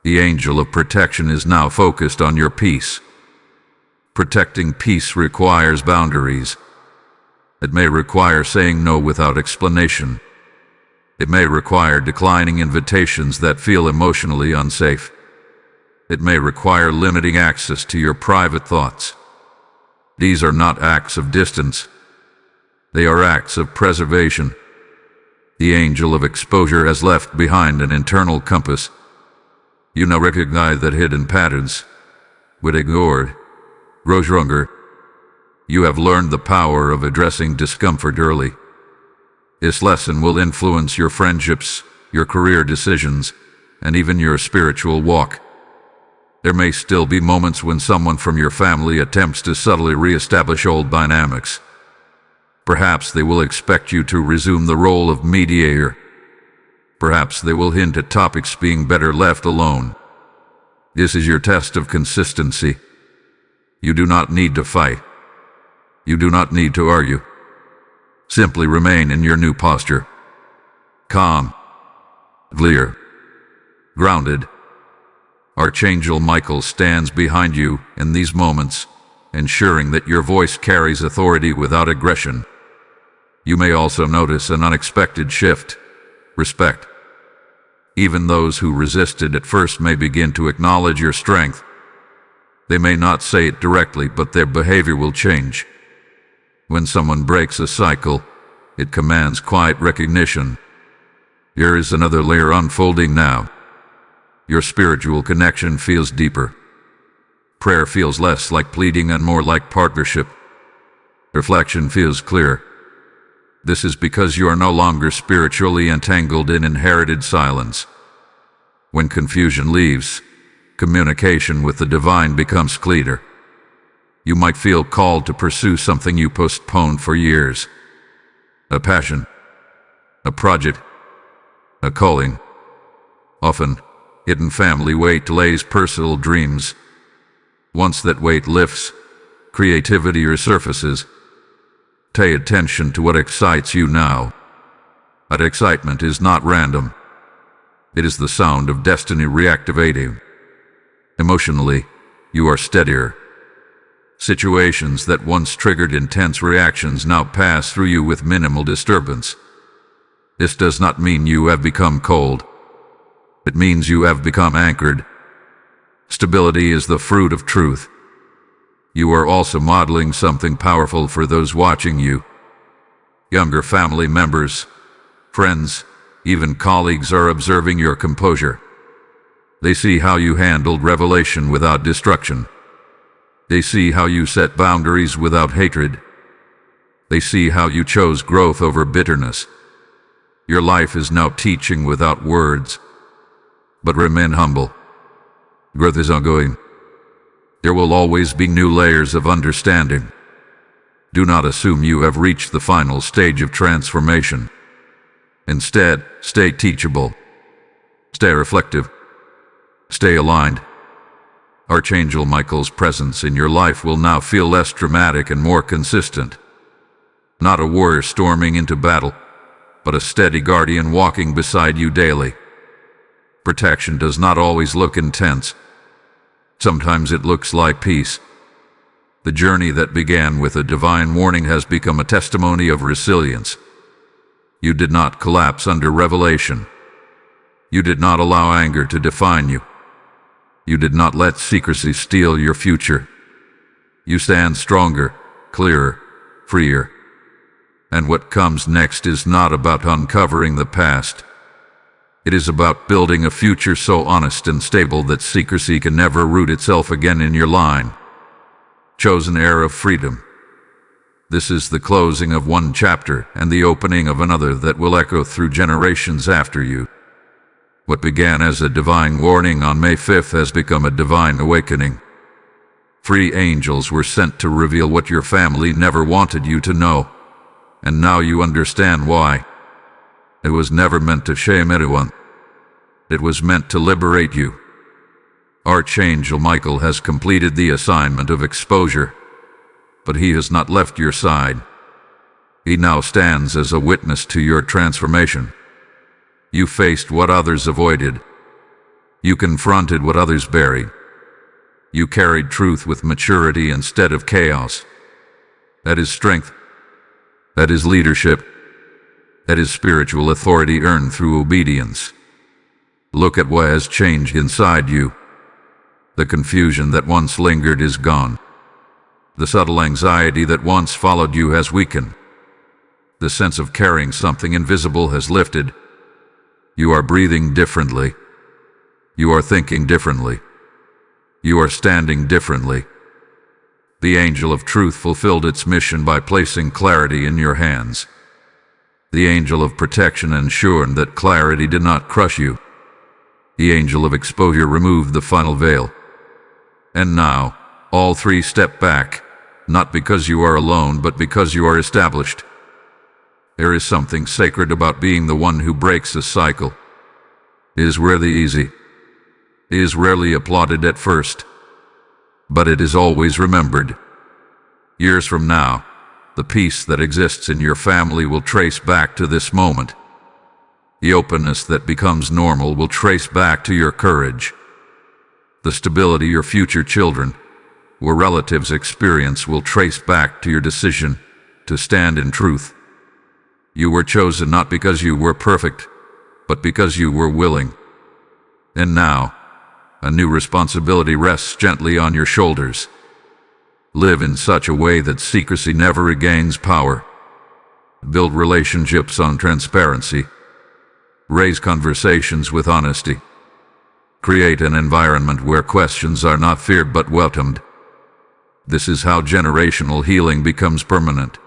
The angel of protection is now focused on your peace. Protecting peace requires boundaries. It may require saying no without explanation. It may require declining invitations that feel emotionally unsafe. It may require limiting access to your private thoughts. These are not acts of distance. They are acts of preservation. The angel of exposure has left behind an internal compass. You now recognize that hidden patterns, when ignored, grow stronger. You have learned the power of addressing discomfort early. This lesson will influence your friendships, your career decisions, and even your spiritual walk. There may still be moments when someone from your family attempts to subtly re-establish old dynamics. Perhaps they will expect you to resume the role of mediator. Perhaps they will hint at topics being better left alone. This is your test of consistency. You do not need to fight. You do not need to argue. Simply remain in your new posture. Calm, clear, grounded. Archangel Michael stands behind you in these moments, ensuring that your voice carries authority without aggression. You may also notice an unexpected shift: respect. Even those who resisted at first may begin to acknowledge your strength. They may not say it directly, but their behavior will change. When someone breaks a cycle, it commands quiet recognition. Here is another layer unfolding now. Your spiritual connection feels deeper. Prayer feels less like pleading and more like partnership. Reflection feels clear. This is because you are no longer spiritually entangled in inherited silence. When confusion leaves, communication with the divine becomes clearer. You might feel called to pursue something you postponed for years. A passion, a project, a calling. Often, hidden family weight delays personal dreams. Once that weight lifts, creativity resurfaces. Pay attention to what excites you now. That excitement is not random. It is the sound of destiny reactivating. Emotionally, you are steadier. Situations that once triggered intense reactions now pass through you with minimal disturbance. This does not mean you have become cold. It means you have become anchored. Stability is the fruit of truth. You are also modeling something powerful for those watching you. Younger family members, friends, even colleagues are observing your composure. They see how you handled revelation without destruction. They see how you set boundaries without hatred. They see how you chose growth over bitterness. Your life is now teaching without words. But remain humble. Growth is ongoing. There will always be new layers of understanding. Do not assume you have reached the final stage of transformation. Instead, stay teachable. Stay reflective. Stay aligned. Archangel Michael's presence in your life will now feel less dramatic and more consistent. Not a warrior storming into battle, but a steady guardian walking beside you daily. Protection does not always look intense. Sometimes it looks like peace. The journey that began with a divine warning has become a testimony of resilience. You did not collapse under revelation. You did not allow anger to define you. You did not let secrecy steal your future. You stand stronger, clearer, freer. And what comes next is not about uncovering the past. It is about building a future so honest and stable that secrecy can never root itself again in your line. Chosen heir of freedom. This is the closing of one chapter and the opening of another that will echo through generations after you. What began as a divine warning on May 5th has become a divine awakening. 3 angels were sent to reveal what your family never wanted you to know, and now you understand why. It was never meant to shame anyone. It was meant to liberate you. Archangel Michael has completed the assignment of exposure, but he has not left your side. He now stands as a witness to your transformation. You faced what others avoided. You confronted what others buried. You carried truth with maturity instead of chaos. That is strength. That is leadership. That is spiritual authority earned through obedience. Look at what has changed inside you. The confusion that once lingered is gone. The subtle anxiety that once followed you has weakened. The sense of carrying something invisible has lifted. You are breathing differently. You are thinking differently. You are standing differently. The angel of truth fulfilled its mission by placing clarity in your hands. The angel of protection ensured that clarity did not crush you. The angel of exposure removed the final veil. And now, all 3 step back, not because you are alone, but because you are established. There is something sacred about being the one who breaks a cycle. It is rarely easy. It is rarely applauded at first. But it is always remembered. Years from now, the peace that exists in your family will trace back to this moment. The openness that becomes normal will trace back to your courage. The stability your future children or relatives experience will trace back to your decision to stand in truth. You were chosen not because you were perfect, but because you were willing. And now, a new responsibility rests gently on your shoulders. Live in such a way that secrecy never regains power. Build relationships on transparency. Raise conversations with honesty. Create an environment where questions are not feared but welcomed. This is how generational healing becomes permanent.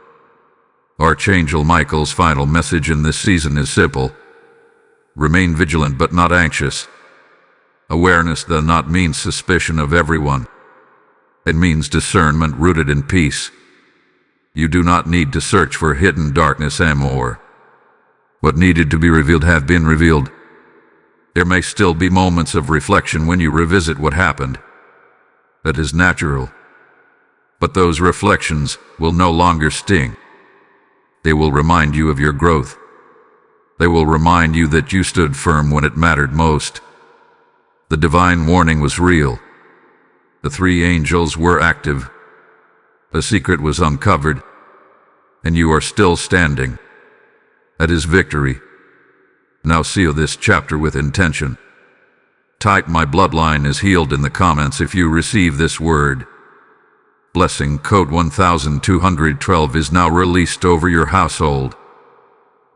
Archangel Michael's final message in this season is simple. Remain vigilant but not anxious. Awareness does not mean suspicion of everyone. It means discernment rooted in peace. You do not need to search for hidden darkness anymore. What needed to be revealed have been revealed. There may still be moments of reflection when you revisit what happened. That is natural. But those reflections will no longer sting. They will remind you of your growth. They will remind you that you stood firm when it mattered most. The divine warning was real. The three angels were active. A secret was uncovered, and you are still standing. That is victory. Now seal this chapter with intention. Type "My bloodline is healed" in the comments if you receive this word. Blessing code 1212 is now released over your household.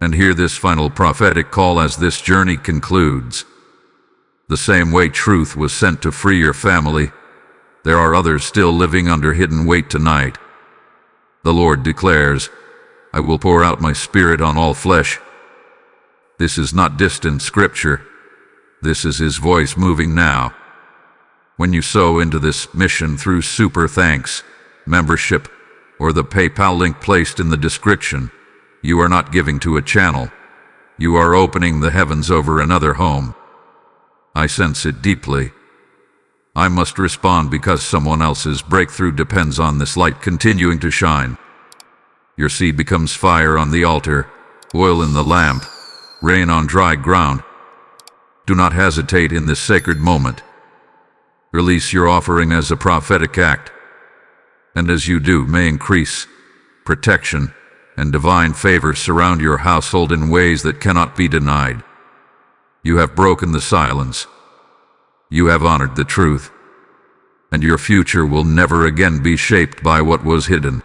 And hear this final prophetic call as this journey concludes. The same way truth was sent to free your family, there are others still living under hidden weight tonight. The Lord declares, "I will pour out my spirit on all flesh." This is not distant scripture. This is His voice moving now. When you sow into this mission through Super Thanks, membership, or the PayPal link placed in the description, you are not giving to a channel. You are opening the heavens over another home. I sense it deeply. I must respond because someone else's breakthrough depends on this light continuing to shine. Your seed becomes fire on the altar, oil in the lamp, rain on dry ground. Do not hesitate in this sacred moment. Release your offering as a prophetic act. And as you do, may increase, protection, and divine favor surround your household in ways that cannot be denied. You have broken the silence. You have honored the truth. And your future will never again be shaped by what was hidden.